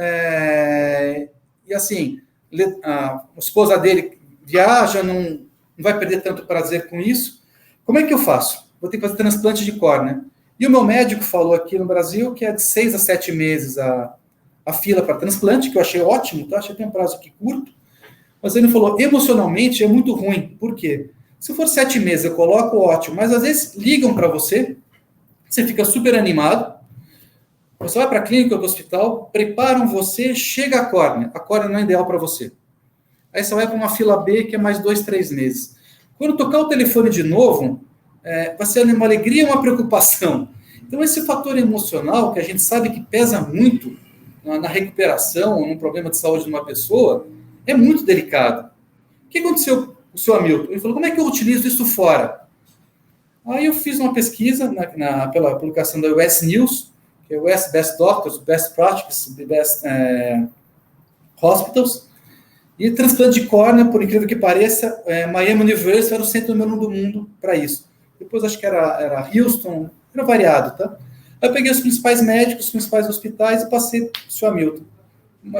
e assim, a esposa dele viaja, não vai perder tanto prazer com isso. Como é que eu faço? Vou ter que fazer transplante de córnea. E o meu médico falou aqui no Brasil que é de 6 a 7 meses a fila para transplante, que eu achei ótimo, tá? Achei que tem um prazo aqui curto. Mas ele falou, emocionalmente é muito ruim. Por quê? Se for 7 meses, eu coloco ótimo, mas às vezes ligam para você, você fica super animado, você vai para a clínica ou para o hospital, preparam você, chega a córnea não é ideal para você. Aí você vai para uma fila B, que é mais 2, 3 meses. Quando tocar o telefone de novo, vai ser uma alegria e uma preocupação. Então, esse fator emocional, que a gente sabe que pesa muito na recuperação ou no problema de saúde de uma pessoa, é muito delicado. que aconteceu com o seu Hamilton? Ele falou, como é que eu utilizo isso fora? Aí eu fiz uma pesquisa pela publicação da US News, que é US Best Doctors, Best Practices, Best Hospitals, e transplante de córnea, por incrível que pareça, Miami University era o centro número 1 do mundo para isso. Depois acho que era Houston, era variado, tá? Aí eu peguei os principais médicos, os principais hospitais e passei para o seu Hamilton.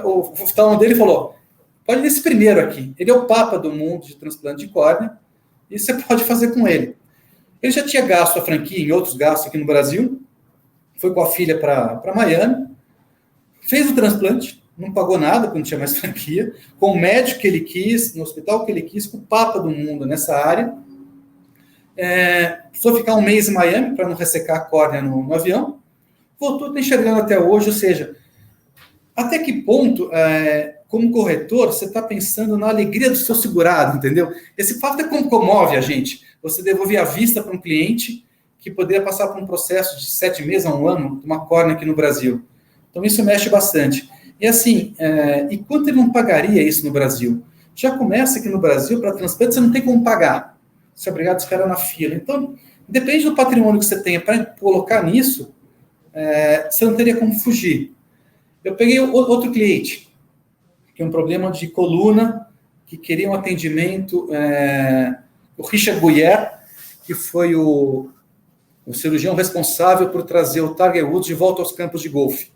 O oftalmo dele falou, pode ir nesse primeiro aqui, ele é o papa do mundo de transplante de córnea, e você pode fazer com ele. Ele já tinha gasto a franquia em outros gastos aqui no Brasil, foi com a filha para Miami, fez o transplante, não pagou nada, porque não tinha mais franquia, com o médico que ele quis, no hospital que ele quis, com o papa do mundo nessa área. Precisou ficar um mês em Miami para não ressecar a córnea no avião. Voltou, está enxergando até hoje, ou seja, até que ponto, como corretor, você está pensando na alegria do seu segurado, entendeu? Esse fato é como comove a gente. Você devolver a vista para um cliente que poderia passar por um processo de 7 meses a 1 ano de uma córnea aqui no Brasil. Então, isso mexe bastante. E assim, e quanto ele não pagaria isso no Brasil? Já começa aqui no Brasil, para transplante, você não tem como pagar. Você é obrigado a esperar na fila. Então, depende do patrimônio que você tenha para colocar nisso, você não teria como fugir. Eu peguei outro cliente, que é um problema de coluna, que queria um atendimento, o Richard Guyer, que foi o cirurgião responsável por trazer o Tiger Woods de volta aos campos de golfe.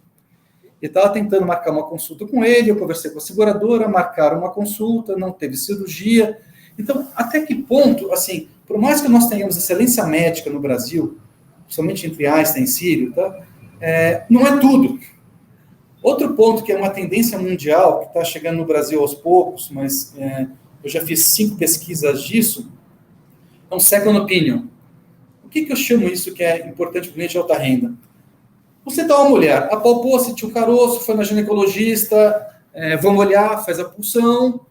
E estava tentando marcar uma consulta com ele, eu conversei com a seguradora, marcaram uma consulta, não teve cirurgia. Então, até que ponto, assim, por mais que nós tenhamos excelência médica no Brasil, somente entre Einstein e Sírio, tá? Não é tudo. Outro ponto que é uma tendência mundial, que está chegando no Brasil aos poucos, mas eu já fiz 5 pesquisas disso, é um second opinion. O que eu chamo isso que é importante para o cliente de alta renda? Você dá uma mulher, apalpou, sentiu caroço, foi na ginecologista, vamos olhar, faz a punção,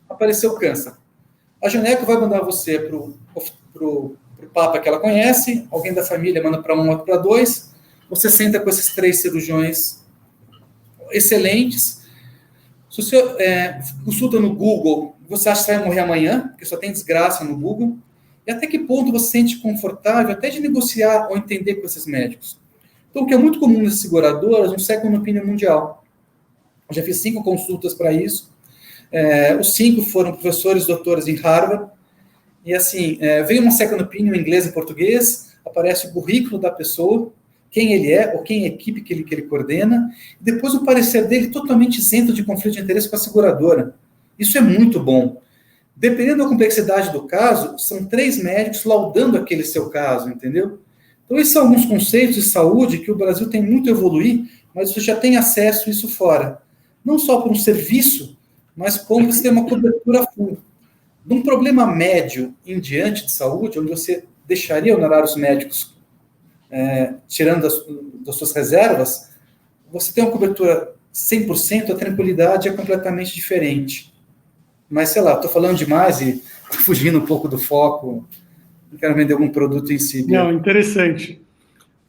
apareceu câncer. A gineco vai mandar você para o papa que ela conhece, alguém da família manda para 1, outro para 2, você senta com esses 3 cirurgiões excelentes, se você consulta no Google, você acha que você vai morrer amanhã, porque só tem desgraça no Google, e até que ponto você se sente confortável até de negociar ou entender com esses médicos. Então, o que é muito comum nas seguradoras, um second opinion mundial. Eu já fiz 5 consultas para isso. Os 5 foram professores, doutores em Harvard. E assim, veio uma second opinion em inglês e português, aparece o currículo da pessoa, quem ele é, ou quem é a equipe que ele coordena, e depois o parecer dele totalmente isento de conflito de interesse com a seguradora. Isso é muito bom. Dependendo da complexidade do caso, são 3 médicos laudando aquele seu caso, entendeu? Então, esses são alguns conceitos de saúde que o Brasil tem muito a evoluir, mas você já tem acesso a isso fora. Não só por um serviço, mas como você tem uma cobertura full. De um problema médio em diante de saúde, onde você deixaria honorários médicos tirando das suas reservas, você tem uma cobertura 100%, a tranquilidade é completamente diferente. Mas, sei lá, estou falando demais e fugindo um pouco do foco. Não quero vender algum produto em si. Não, interessante.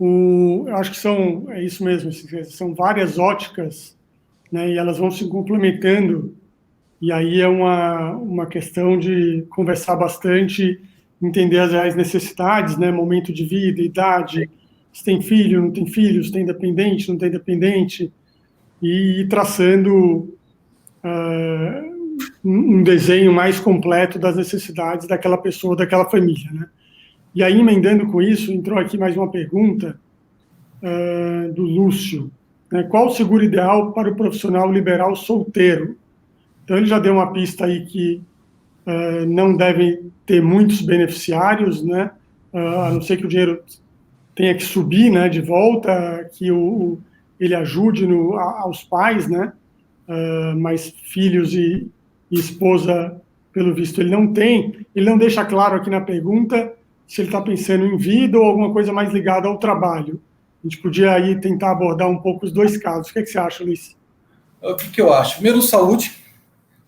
Eu acho que é isso mesmo, são várias óticas, né, e elas vão se complementando, e aí é uma questão de conversar bastante, entender as reais necessidades, né, momento de vida, idade, se tem filho, não tem filho, se tem dependente, não tem dependente, e ir traçando um desenho mais completo das necessidades daquela pessoa, daquela família, né? E aí, emendando com isso, entrou aqui mais uma pergunta do Lúcio, né? Qual o seguro ideal para o profissional liberal solteiro? Então, ele já deu uma pista aí que não devem ter muitos beneficiários, né? A não ser que o dinheiro tenha que subir, né, de volta, que ele ajude aos pais, né? Mas filhos e esposa, pelo visto, ele não tem. Ele não deixa claro aqui na pergunta se ele está pensando em vida ou alguma coisa mais ligada ao trabalho. A gente podia aí tentar abordar um pouco os 2 casos. O que você acha, Luiz? O que eu acho? Primeiro, saúde,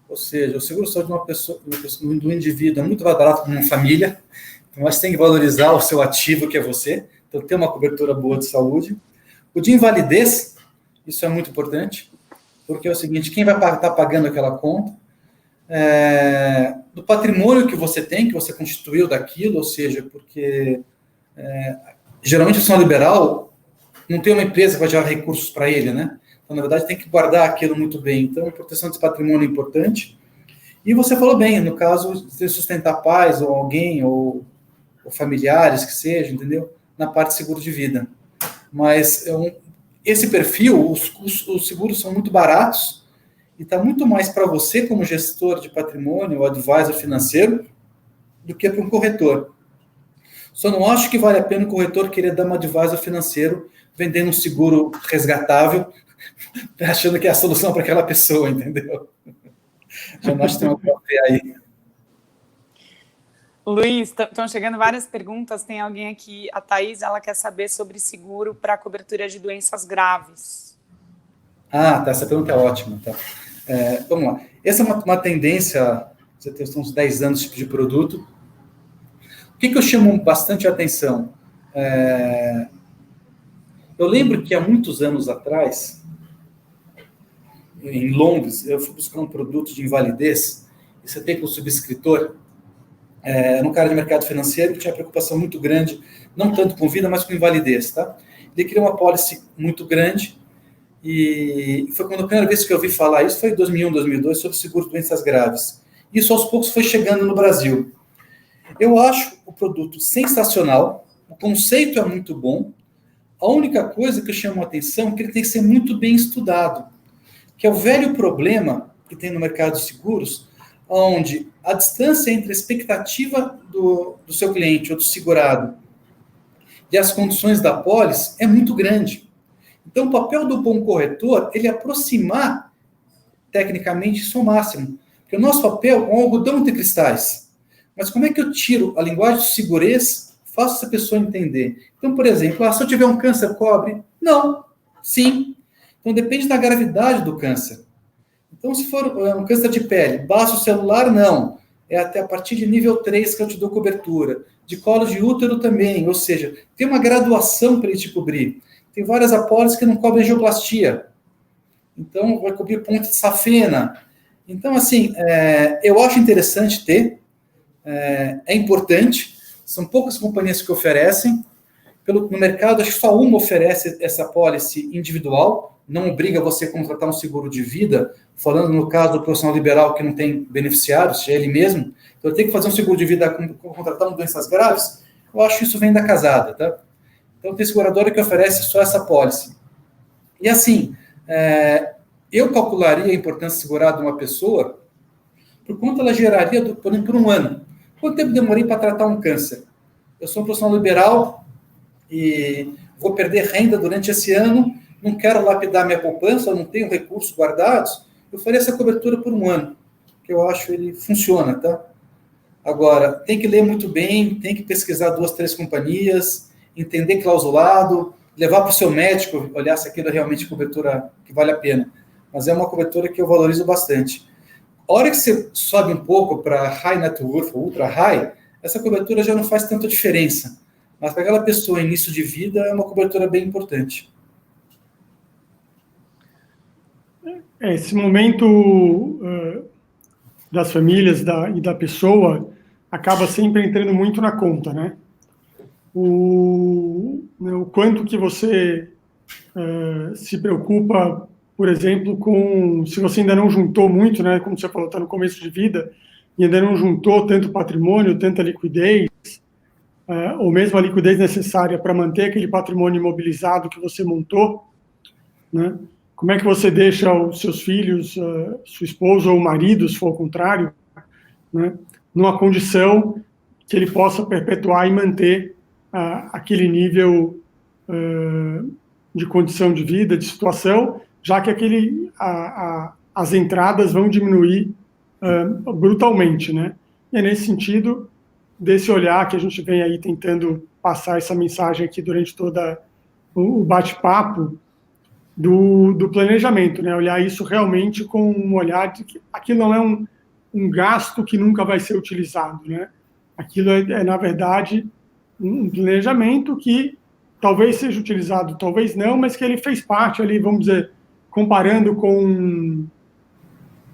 ou seja, o seguro-saúde de uma pessoa, do indivíduo é muito mais barato que uma família, então acho que tem que valorizar o seu ativo, que é você, então ter uma cobertura boa de saúde. O de invalidez, isso é muito importante, porque é o seguinte, quem vai estar pagando aquela conta? do patrimônio que você tem, que você constituiu daquilo, ou seja, porque geralmente o profissional liberal não tem uma empresa que vai gerar recursos para ele, né? Então, na verdade, tem que guardar aquilo muito bem. Então, a proteção desse patrimônio é importante. E você falou bem, no caso, de sustentar pais, ou alguém, ou familiares, que seja, entendeu? Na parte de seguro de vida. Mas esse perfil, os seguros são muito baratos, e está muito mais para você, como gestor de patrimônio, ou advisor financeiro, do que para um corretor. Só não acho que vale a pena o corretor querer dar um advisor financeiro vendendo um seguro resgatável, achando que é a solução para aquela pessoa, entendeu? Já não acho que tem uma coisa aí. Luiz, estão chegando várias perguntas. Tem alguém aqui, a Thaís, ela quer saber sobre seguro para cobertura de doenças graves. Ah, tá, essa pergunta é ótima. Tá. Vamos lá. Essa é uma tendência, você tem uns 10 anos tipo de produto. O que eu chamo bastante a atenção? Eu lembro que há muitos anos atrás, em Londres, eu fui buscar um produto de invalidez, e você tem como subscritor, era um cara de mercado financeiro que tinha preocupação muito grande, não tanto com vida, mas com invalidez, tá? Ele queria uma policy muito grande, e foi quando a primeira vez que eu ouvi falar isso, foi em 2001, 2002, sobre seguro de doenças graves. Isso, aos poucos, foi chegando no Brasil. Eu acho o produto sensacional, o conceito é muito bom, a única coisa que chamou a atenção é que ele tem que ser muito bem estudado, que é o velho problema que tem no mercado de seguros, onde a distância entre a expectativa do seu cliente ou do segurado e as condições da pólice é muito grande. Então, o papel do bom corretor, ele aproximar, tecnicamente, isso ao máximo. Porque o nosso papel é um algodão entre cristais. Mas como é que eu tiro a linguagem de segurança, faço essa pessoa entender? Então, por exemplo, se eu tiver um câncer, cobre? Não. Sim. Então, depende da gravidade do câncer. Então, se for um câncer de pele, baço celular, não. É até a partir de nível 3 que eu te dou cobertura. De colo de útero também. Ou seja, tem uma graduação para ele te cobrir. Tem várias apólices que não cobrem angioplastia. Então, vai cobrir ponte de safena. Então, assim, eu acho interessante ter. É importante. São poucas companhias que oferecem. No mercado, acho que só uma oferece essa apólice individual. Não obriga você a contratar um seguro de vida. Falando no caso do profissional liberal que não tem beneficiários, seja ele mesmo. Então, ele tem que fazer um seguro de vida contratando doenças graves. Eu acho que isso vem da casada, tá? Então, tem seguradora que oferece só essa apólice. E assim, eu calcularia a importância de segurar de uma pessoa por quanto ela geraria por um ano. Quanto tempo demorei para tratar um câncer? Eu sou um profissional liberal e vou perder renda durante esse ano, não quero lapidar minha poupança, não tenho recursos guardados, eu faria essa cobertura por um ano, que eu acho que ele funciona, tá? Agora, tem que ler muito bem, tem que pesquisar 2, 3 companhias, entender clausulado, levar para o seu médico, olhar se aquilo é realmente cobertura que vale a pena. Mas é uma cobertura que eu valorizo bastante. A hora que você sobe um pouco para high net worth ou ultra high, essa cobertura já não faz tanta diferença. Mas para aquela pessoa em início de vida, é uma cobertura bem importante. Esse momento das famílias e da pessoa acaba sempre entrando muito na conta, né? O quanto que você se preocupa, por exemplo, se você ainda não juntou muito, né, como você falou, está no começo de vida, e ainda não juntou tanto patrimônio, tanta liquidez, ou mesmo a liquidez necessária para manter aquele patrimônio imobilizado que você montou, né? Como é que você deixa os seus filhos, sua esposa ou marido, se for o contrário, né, numa condição que ele possa perpetuar e manter aquele nível de condição de vida, de situação, já que as entradas vão diminuir brutalmente, né? E é nesse sentido, desse olhar que a gente vem aí tentando passar essa mensagem aqui durante toda o bate-papo do planejamento, né? Olhar isso realmente com um olhar de que aquilo não é um gasto que nunca vai ser utilizado, né? Aquilo na verdade, um planejamento que talvez seja utilizado, talvez não, mas que ele fez parte ali, vamos dizer, comparando com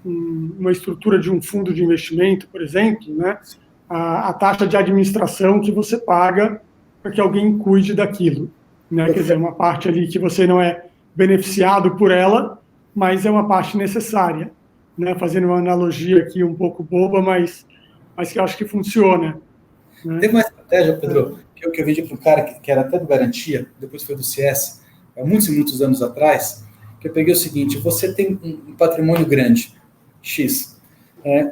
uma estrutura de um fundo de investimento, por exemplo, né, a taxa de administração que você paga para que alguém cuide daquilo, né? Quer dizer, uma parte ali que você não é beneficiado por ela, mas é uma parte necessária, né? Fazendo uma analogia aqui um pouco boba, mas que eu acho que funciona. Né? Teve uma estratégia, Pedro, que eu vendi para um cara que era até do Garantia, depois foi do CS, há muitos e muitos anos atrás, que eu peguei o seguinte: você tem um patrimônio grande, X.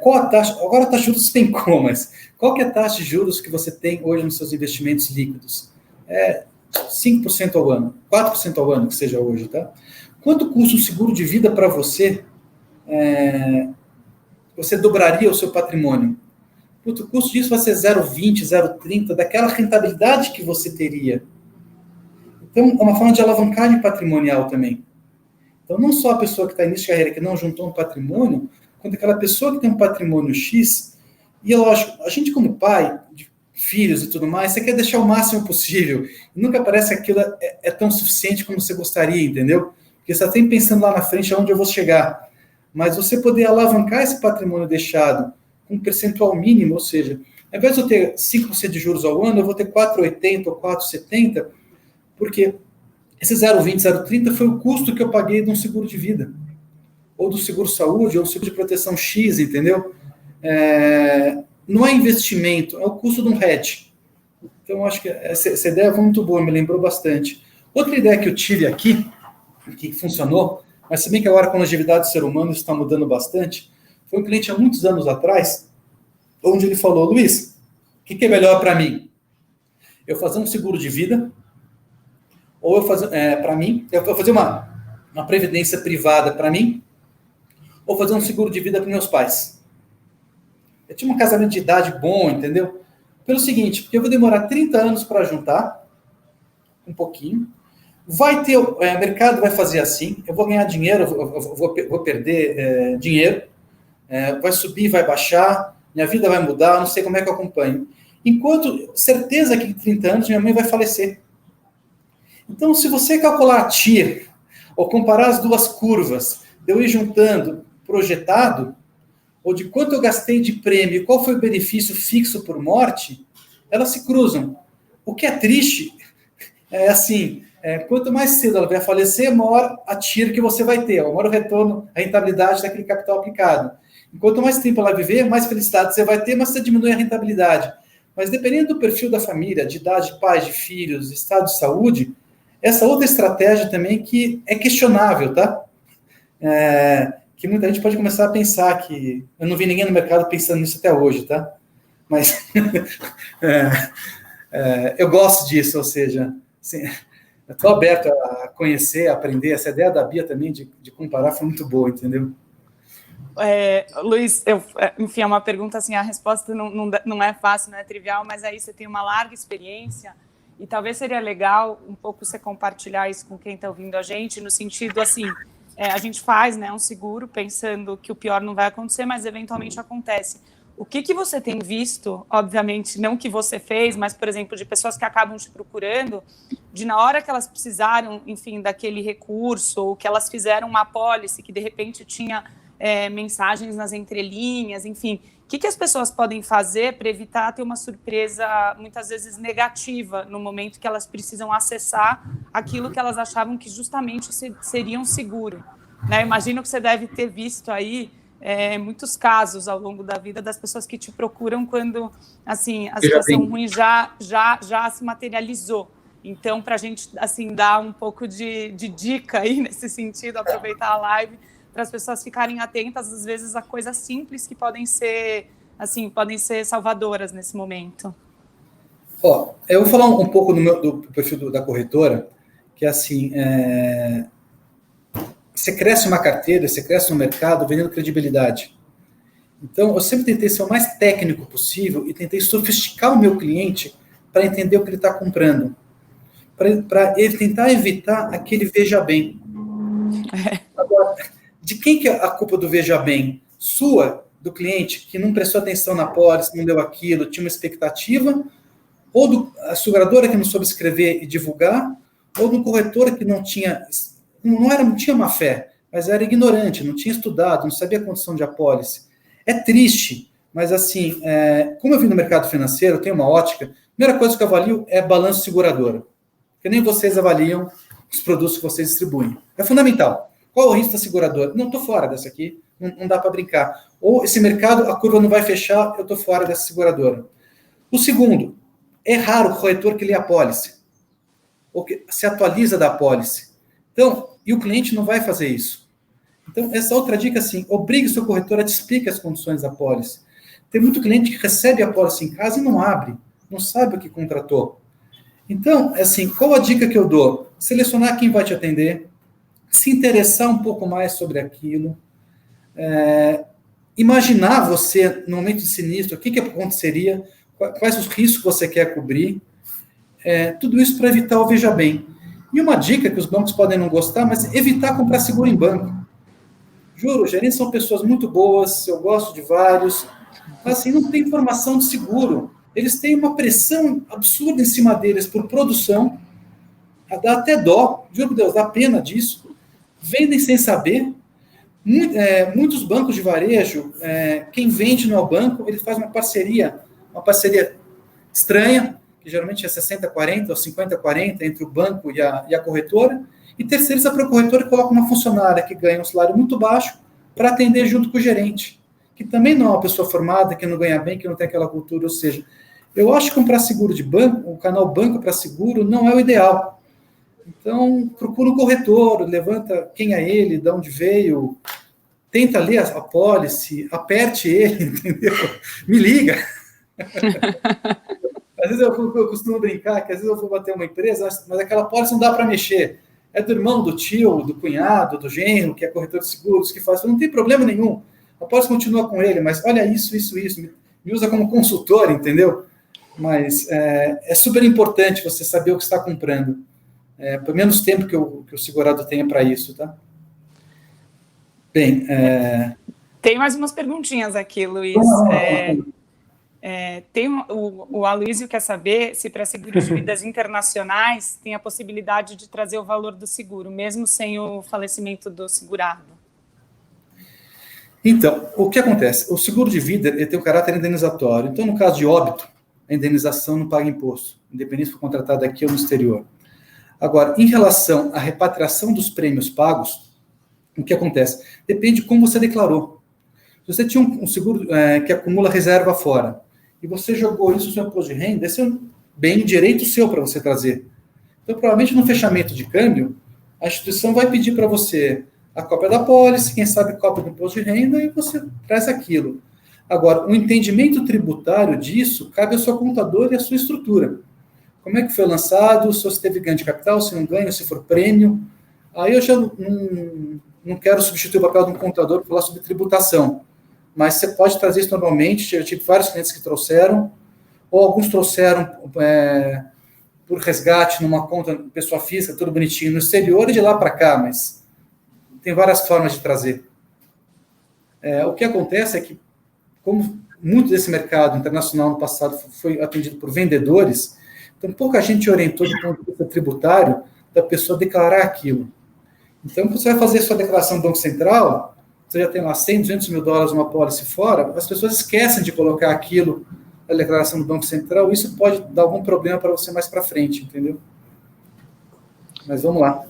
Qual a taxa? Agora a taxa de juros tem como, mas qual que é a taxa de juros que você tem hoje nos seus investimentos líquidos? 5% ao ano, 4% ao ano, que seja hoje, tá? Quanto custa um seguro de vida para você? Você dobraria o seu patrimônio. O custo disso vai ser 0,20, 0,30, daquela rentabilidade que você teria. Então, é uma forma de alavancagem patrimonial também. Então, não só a pessoa que está início de carreira, que não juntou um patrimônio, quanto aquela pessoa que tem um patrimônio X, e é lógico, a gente como pai, de filhos e tudo mais, você quer deixar o máximo possível, e nunca parece que aquilo é tão suficiente como você gostaria, entendeu? Porque você está sempre pensando lá na frente aonde eu vou chegar. Mas você poder alavancar esse patrimônio deixado com um percentual mínimo, ou seja, ao invés de eu ter 5% de juros ao ano, eu vou ter 4,80 ou 4,70, porque esse 0,20, 0,30 foi o custo que eu paguei de um seguro de vida, ou do seguro saúde, ou do seguro de proteção X, entendeu? Não é investimento, é o custo de um hedge. Então, acho que essa ideia foi muito boa, me lembrou bastante. Outra ideia que eu tive aqui, que funcionou, mas se bem que agora com a longevidade do ser humano isso está mudando bastante, foi um cliente há muitos anos atrás, onde ele falou: Luiz, o que é melhor para mim? Eu fazer um seguro de vida, ou eu fazer, para mim, eu vou fazer uma previdência privada para mim, ou fazer um seguro de vida para meus pais. Eu tinha um casamento de idade bom, entendeu? Pelo seguinte, porque eu vou demorar 30 anos para juntar, um pouquinho, vai ter, o mercado vai fazer assim, eu vou ganhar dinheiro, vou perder dinheiro, vai subir, vai baixar, minha vida vai mudar, não sei como é que eu acompanho. Enquanto, certeza que em 30 anos minha mãe vai falecer. Então, se você calcular a TIR, ou comparar as duas curvas, de eu ir juntando projetado, ou de quanto eu gastei de prêmio, qual foi o benefício fixo por morte, elas se cruzam. O que é triste é assim, quanto mais cedo ela vai falecer, maior a TIR que você vai ter, maior o retorno, a rentabilidade daquele capital aplicado. Enquanto mais tempo ela viver, mais felicidade você vai ter, mas você diminui a rentabilidade. Mas dependendo do perfil da família, de idade de pais, de filhos, estado de saúde, essa outra estratégia também que é questionável, tá? Que muita gente pode começar a pensar que... Eu não vi ninguém no mercado pensando nisso até hoje, tá? Mas eu gosto disso, ou seja, assim, eu estou aberto a conhecer, a aprender. Essa ideia da Bia também de comparar foi muito boa, entendeu? Luiz, enfim, é uma pergunta assim, a resposta não é fácil, não é trivial, mas aí você tem uma larga experiência e talvez seria legal um pouco você compartilhar isso com quem está ouvindo a gente, no sentido assim, a gente faz, né, um seguro pensando que o pior não vai acontecer, mas eventualmente acontece. O que você tem visto, obviamente, não que você fez, mas, por exemplo, de pessoas que acabam te procurando, de na hora que elas precisaram, enfim, daquele recurso, ou que elas fizeram uma apólice que, de repente, tinha mensagens nas entrelinhas, enfim, o que as pessoas podem fazer para evitar ter uma surpresa, muitas vezes, negativa, no momento que elas precisam acessar aquilo que elas achavam que justamente seria um seguro, né? Imagino que você deve ter visto aí muitos casos ao longo da vida das pessoas que te procuram quando, assim, a situação ruim já se materializou. Então, para a gente, assim, dar um pouco de dica aí nesse sentido, aproveitar a live, para as pessoas ficarem atentas, às vezes, a coisas simples que podem ser salvadoras nesse momento. Eu vou falar um pouco do perfil da corretora, que é assim, você cresce uma carteira, você cresce um mercado vendendo credibilidade. Então, eu sempre tentei ser o mais técnico possível e tentei sofisticar o meu cliente para entender o que ele está comprando, para tentar evitar aquele veja bem. Agora, de quem que é a culpa do veja bem? Sua, do cliente, que não prestou atenção na pólice, não deu aquilo, tinha uma expectativa, ou da seguradora que não soube escrever e divulgar, ou do corretor que não tinha má fé, mas era ignorante, não tinha estudado, não sabia a condição de apólice. É triste, mas assim, como eu vim no mercado financeiro, eu tenho uma ótica, a primeira coisa que eu avalio é balanço seguradora, porque nem vocês avaliam os produtos que vocês distribuem. É fundamental. Qual é o risco da seguradora? Não, estou fora dessa aqui, não dá para brincar. Ou esse mercado, a curva não vai fechar, eu estou fora dessa seguradora. O segundo, é raro o corretor que lê a apólice, ou que se atualiza da apólice. Então, e o cliente não vai fazer isso. Então, essa outra dica, assim, obrigue o seu corretor a te explicar as condições da apólice. Tem muito cliente que recebe a apólice em casa e não abre, não sabe o que contratou. Então, assim, qual a dica que eu dou? Selecionar quem vai te atender, se interessar um pouco mais sobre aquilo, imaginar você, no momento de sinistro, o que aconteceria, quais os riscos que você quer cobrir, tudo isso para evitar o veja bem. E uma dica que os bancos podem não gostar, mas evitar comprar seguro em banco. Juro, os gerentes são pessoas muito boas, eu gosto de vários, mas assim, não tem informação de seguro. Eles têm uma pressão absurda em cima deles por produção, dá até dó, juro por Deus, dá pena disso. Vendem sem saber. Muitos bancos de varejo, quem vende no banco, ele faz uma parceria estranha, que geralmente é 60-40 ou 50-40 entre o banco e a corretora, e terceiriza para a corretora e coloca uma funcionária que ganha um salário muito baixo para atender junto com o gerente, que também não é uma pessoa formada, que não ganha bem, que não tem aquela cultura. Ou seja, eu acho que comprar seguro de banco, o canal banco para seguro, não é o ideal. Então, procura um corretor, levanta quem é ele, de onde veio, tenta ler a apólice, aperte ele, entendeu? Me liga. Às vezes eu costumo brincar que às vezes eu vou bater uma empresa, mas aquela apólice não dá para mexer. É do irmão, do tio, do cunhado, do genro, que é corretor de seguros, que faz. Não tem problema nenhum. A apólice continua com ele, mas olha isso. Me usa como consultor, entendeu? Mas é super importante você saber o que está comprando. Por menos tempo que o segurado tenha para isso, tá? Bem... Tem mais umas perguntinhas aqui, Luiz. O Aloysio quer saber se para seguros de vidas internacionais tem a possibilidade de trazer o valor do seguro, mesmo sem o falecimento do segurado. Então, o que acontece? O seguro de vida ele tem um caráter indenizatório. Então, no caso de óbito, a indenização não paga imposto, independente se for contratado aqui ou no exterior. Agora, em relação à repatriação dos prêmios pagos, o que acontece? Depende de como você declarou. Se você tinha um seguro que acumula reserva fora, e você jogou isso no seu imposto de renda, esse é um bem direito seu para você trazer. Então, provavelmente, no fechamento de câmbio, a instituição vai pedir para você a cópia da apólice, quem sabe cópia do imposto de renda, e você traz aquilo. Agora, o entendimento tributário disso cabe ao seu contador e à sua estrutura. Como é que foi lançado, se você teve ganho de capital, se não ganho, se for prêmio. Aí eu já não quero substituir o papel de um contador para falar sobre tributação. Mas você pode trazer isso normalmente. Eu tive vários clientes que trouxeram, ou alguns trouxeram por resgate numa conta pessoa física, tudo bonitinho no exterior e de lá para cá, mas tem várias formas de trazer. O que acontece é que, como muito desse mercado internacional no passado foi atendido por vendedores, então pouca gente orientou do ponto de vista tributário da pessoa declarar aquilo. Então, quando você vai fazer sua declaração do Banco Central, você já tem lá 100, 200 mil dólares uma apólice fora, as pessoas esquecem de colocar aquilo na declaração do Banco Central, isso pode dar algum problema para você mais para frente, entendeu? Mas vamos lá.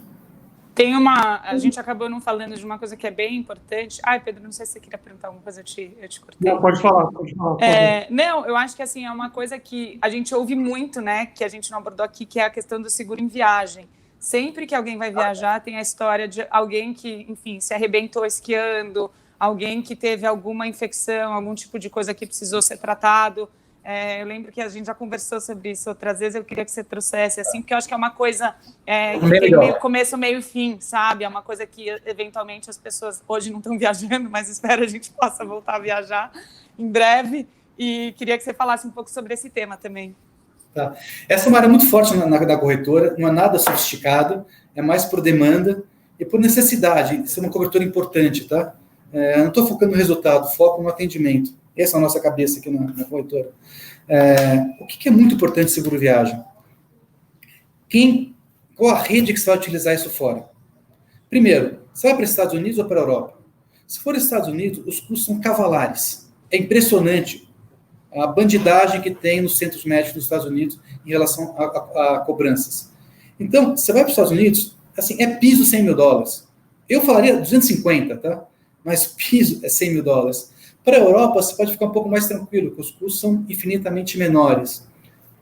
A gente acabou não falando de uma coisa que é bem importante. Ai, Pedro, não sei se você queria perguntar alguma coisa, eu te cortei. Não, pode falar. Não, eu acho que assim, é uma coisa que a gente ouve muito, né, que a gente não abordou aqui, que é a questão do seguro em viagem. Sempre que alguém vai viajar, tem a história de alguém que, enfim, se arrebentou esquiando, alguém que teve alguma infecção, algum tipo de coisa que precisou ser tratado. Eu lembro que a gente já conversou sobre isso outras vezes, eu queria que você trouxesse, assim, porque eu acho que é uma coisa que tem meio começo, meio fim, sabe? É uma coisa que, eventualmente, as pessoas hoje não estão viajando, mas espero a gente possa voltar a viajar em breve, e queria que você falasse um pouco sobre esse tema também. Tá. Essa é uma área muito forte da corretora, não é nada sofisticado, é mais por demanda e por necessidade, isso é uma cobertura importante, tá? Eu não estou focando no resultado, foco no atendimento. Essa é a nossa cabeça aqui na corretora. O que é muito importante em seguro viagem? Qual a rede que você vai utilizar isso fora? Primeiro, Você vai para os Estados Unidos ou para a Europa? Se for Estados Unidos, os custos são cavalares. É impressionante a bandidagem que tem nos centros médicos dos Estados Unidos em relação a cobranças. Então, você vai para os Estados Unidos, assim, é piso $100 mil. Eu falaria 250, tá? Mas piso é $100 mil. Para a Europa, você pode ficar um pouco mais tranquilo, porque os custos são infinitamente menores.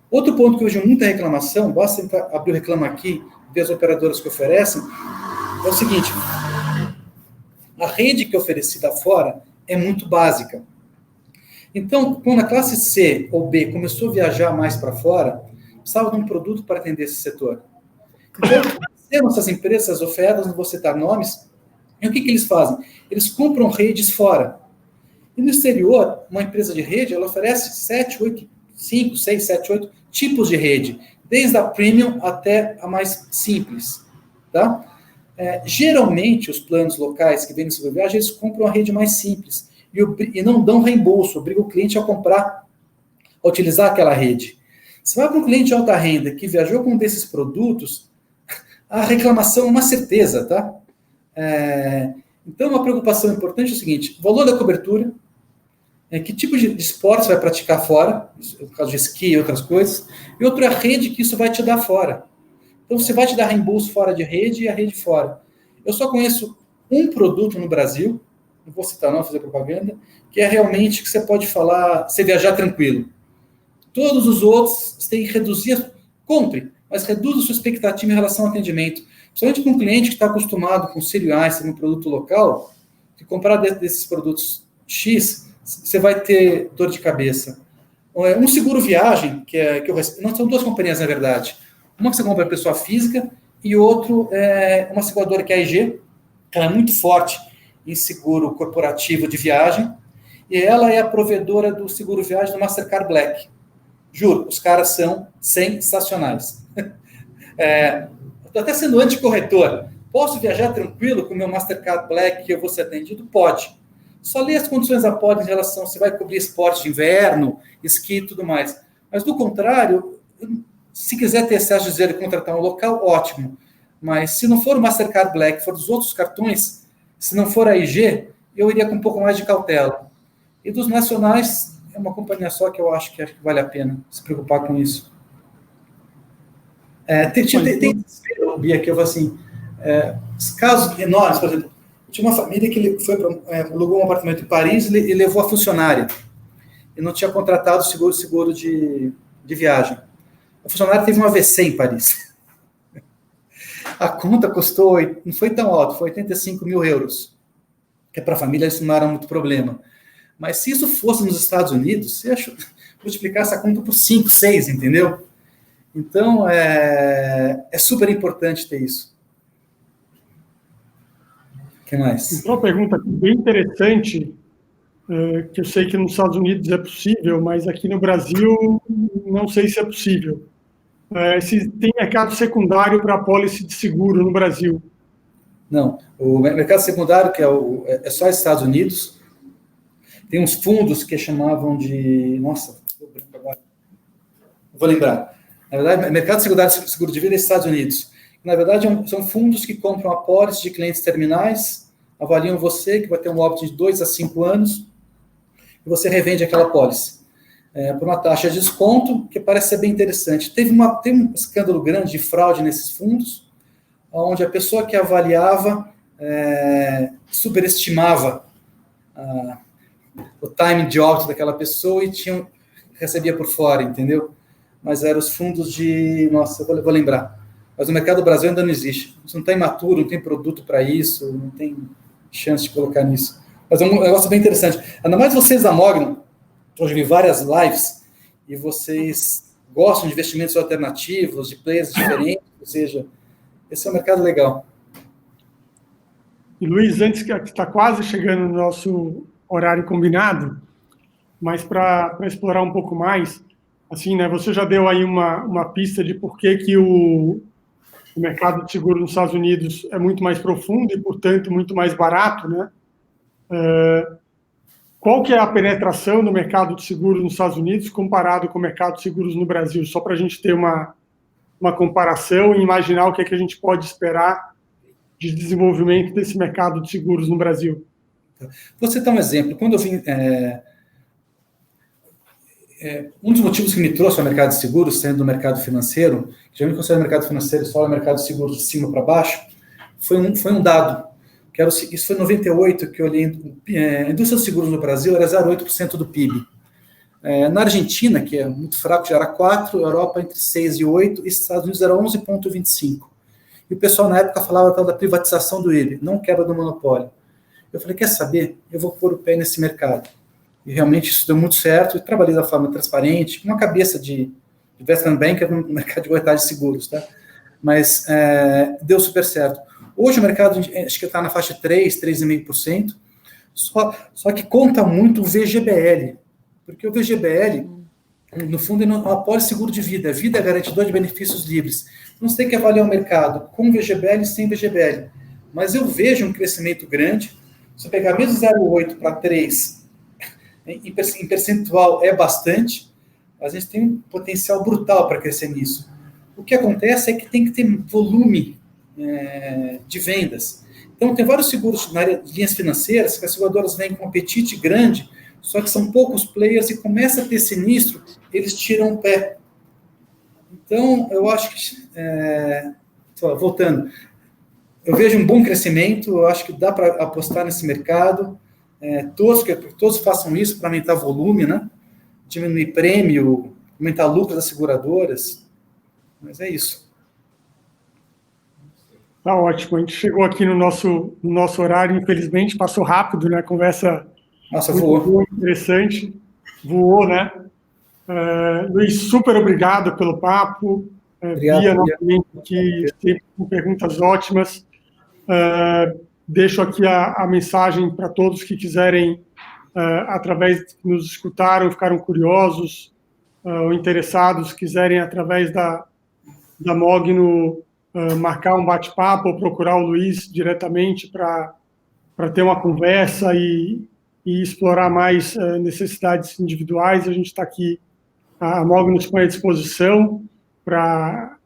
Outro ponto que eu vejo muita reclamação, basta tentar abrir o Reclama Aqui, ver as operadoras que oferecem, é o seguinte: a rede que é oferecida fora é muito básica. Então, quando a classe C ou B começou a viajar mais para fora, precisava de um produto para atender esse setor. Então, essas empresas ofertas, não vou citar nomes, e o que eles fazem? Eles compram redes fora. E no exterior, uma empresa de rede, ela oferece 5, 6, 7, 8 tipos de rede, desde a premium até a mais simples. Tá? Geralmente, os planos locais que vêm no seguro viagem, eles compram a rede mais simples e não dão reembolso, obrigam o cliente a comprar, a utilizar aquela rede. Se vai para um cliente de alta renda que viajou com um desses produtos, a reclamação é uma certeza, tá? Então, uma preocupação importante é o seguinte: valor da cobertura, que tipo de esporte você vai praticar fora, no caso de esqui e outras coisas, e outro é a rede que isso vai te dar fora. Então, você vai te dar reembolso fora de rede e a rede fora. Eu só conheço um produto no Brasil, não vou citar não, fazer propaganda, que é realmente que você pode falar, você viajar tranquilo. Todos os outros, você tem que reduzir, compre, mas reduza a sua expectativa em relação ao atendimento. Principalmente para um cliente que está acostumado com seriais, um produto local, que comprar desses produtos X, você vai ter dor de cabeça. Um seguro viagem, não são duas companhias, na verdade. Uma que você compra para pessoa física e outro é uma seguradora que é a AIG, ela é muito forte em seguro corporativo de viagem, e ela é a provedora do seguro viagem do Mastercard Black. Juro, os caras são sensacionais. Estou até sendo anticorretor. Posso viajar tranquilo com o meu Mastercard Black que eu vou ser atendido? Pode. Só lê as condições da pólice em relação se vai cobrir esporte de inverno, esqui e tudo mais. Mas, do contrário, se quiser ter excesso de zero e contratar um local, ótimo. Mas se não for o Mastercard Black, for dos outros cartões, se não for a IG, eu iria com um pouco mais de cautela. E dos nacionais, é uma companhia só que eu acho que vale a pena se preocupar com isso. Tem Bia, que eu vou assim, casos enormes, por exemplo, tinha uma família que alugou um apartamento em Paris e levou a funcionária. E não tinha contratado seguro de viagem. A funcionária teve um AVC em Paris. A conta custou, não foi tão alto, foi 85 mil euros. Que para a família isso não era muito problema. Mas se isso fosse nos Estados Unidos, você ia multiplicar essa conta por 5, 6, entendeu? Então, é super importante ter isso. O que mais? Uma pergunta bem interessante, que eu sei que nos Estados Unidos é possível, mas aqui no Brasil não sei se é possível. Se tem mercado secundário para apólice de seguro no Brasil? Não. O mercado secundário, que é só Estados Unidos, tem uns fundos que chamavam de... Nossa, vou lembrar. Na verdade, mercado secundário de seguro de vida é Estados Unidos. Na verdade, são fundos que compram apólices de clientes terminais, avaliam você, que vai ter um óbito de 2 a 5 anos, e você revende aquela apólice. Por uma taxa de desconto, que parece ser bem interessante. Teve um escândalo grande de fraude nesses fundos, onde a pessoa que avaliava superestimava o timing de óbito daquela pessoa e recebia por fora, entendeu? Mas eram os fundos de... Nossa, eu vou lembrar. Mas o mercado do Brasil ainda não existe. Isso não está imaturo, não tem produto para isso, não tem chance de colocar nisso. Mas é um negócio bem interessante. Ainda mais vocês da Mogno, eu já vi várias lives, e vocês gostam de investimentos alternativos, de players diferentes, ou seja, esse é um mercado legal. E Luiz, antes que está quase chegando no nosso horário combinado, mas para explorar um pouco mais, assim, né, você já deu aí uma pista de por que o mercado de seguro nos Estados Unidos é muito mais profundo e, portanto, muito mais barato, né? Qual que é a penetração no mercado de seguros nos Estados Unidos comparado com o mercado de seguros no Brasil? Só para a gente ter uma comparação e imaginar o que é que a gente pode esperar de desenvolvimento desse mercado de seguros no Brasil. Vou citar um exemplo. Quando eu vim... um dos motivos que me trouxe ao mercado de seguros, sendo do mercado financeiro, geralmente quando você é no mercado financeiro, só o mercado de seguros de cima para baixo, foi um dado. Isso foi em 98, que eu olhei, a indústria de seguros no Brasil era 0,8% do PIB. Na Argentina, que é muito fraco, já era 4%, Europa entre 6% e 8%, e Estados Unidos era 11,25%. E o pessoal na época falava da privatização do IBE, não quebra do monopólio. Eu falei, quer saber? Eu vou pôr o pé nesse mercado. E realmente isso deu muito certo, e trabalhei da forma transparente, com uma cabeça de investment banker no mercado de corretagem de seguros, tá? Mas deu super certo. Hoje o mercado, acho que está na faixa de 3,5%, só que conta muito o VGBL, porque o VGBL, no fundo, é um apólice seguro de vida. A vida é garantidor de benefícios livres. Não sei que avaliar o mercado com VGBL e sem VGBL, mas eu vejo um crescimento grande. Se eu pegar mesmo 0,8 para 3, em percentual é bastante, a gente tem um potencial brutal para crescer nisso. O que acontece é que tem que ter volume de vendas. Então, tem vários seguros na área de linhas financeiras, que as seguradoras vêm com um apetite grande, só que são poucos players, e começa a ter sinistro, eles tiram o pé. Então, eu acho que, voltando, eu vejo um bom crescimento, eu acho que dá para apostar nesse mercado, todos façam isso para aumentar volume, né? Diminuir prêmio, aumentar lucro das seguradoras, mas é isso. Tá ótimo, a gente chegou aqui no nosso horário, infelizmente, passou rápido, né? Conversa voou. Interessante, voou, né? Luiz, super obrigado pelo papo. Obrigado, Bia, novamente, aqui, sempre com perguntas ótimas. Deixo aqui a mensagem para todos que quiserem, através que nos escutaram, ficaram curiosos ou interessados, quiserem, através da Mogno, marcar um bate-papo ou procurar o Luiz diretamente para ter uma conversa e explorar mais necessidades individuais. A gente está aqui, a Mogno nos põe à disposição para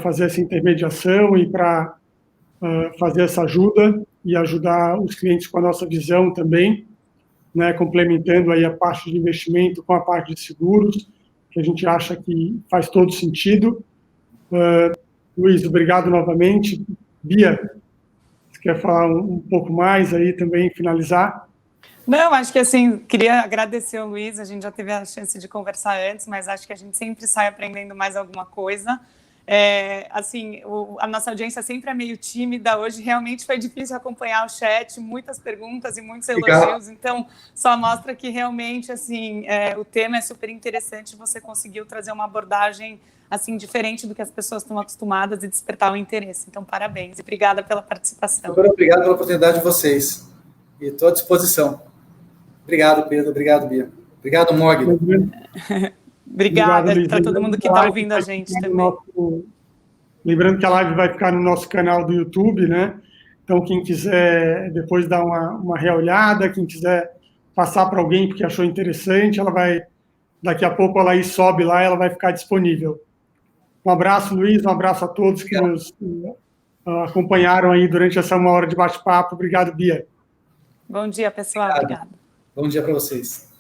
fazer essa intermediação e para fazer essa ajuda e ajudar os clientes com a nossa visão também, né, complementando aí a parte de investimento com a parte de seguros, que a gente acha que faz todo sentido. Luiz, obrigado novamente. Bia, você quer falar um pouco mais aí também, finalizar? Não, acho que assim, queria agradecer ao Luiz, a gente já teve a chance de conversar antes, mas acho que a gente sempre sai aprendendo mais alguma coisa. Assim, a nossa audiência sempre é meio tímida, hoje realmente foi difícil acompanhar o chat, muitas perguntas e muitos elogios, então só mostra que realmente, assim, o tema é super interessante, você conseguiu trazer uma abordagem, assim, diferente do que as pessoas estão acostumadas e despertar o interesse, então parabéns e obrigada pela participação. Super obrigado pela oportunidade de vocês, e estou à disposição. Obrigado, Pedro, obrigado, Bia. Obrigado, Mogno. Obrigada para todo mundo que está ouvindo a gente também. Lembrando que a live vai ficar no nosso canal do YouTube, né? Então, quem quiser depois dar uma reolhada, quem quiser passar para alguém porque achou interessante, ela vai, daqui a pouco ela aí sobe lá, ela vai ficar disponível. Um abraço, Luiz, um abraço a todos que nos acompanharam aí durante essa 1 hora de bate-papo. Obrigado, Bia. Bom dia, pessoal. Obrigada. Bom dia para vocês.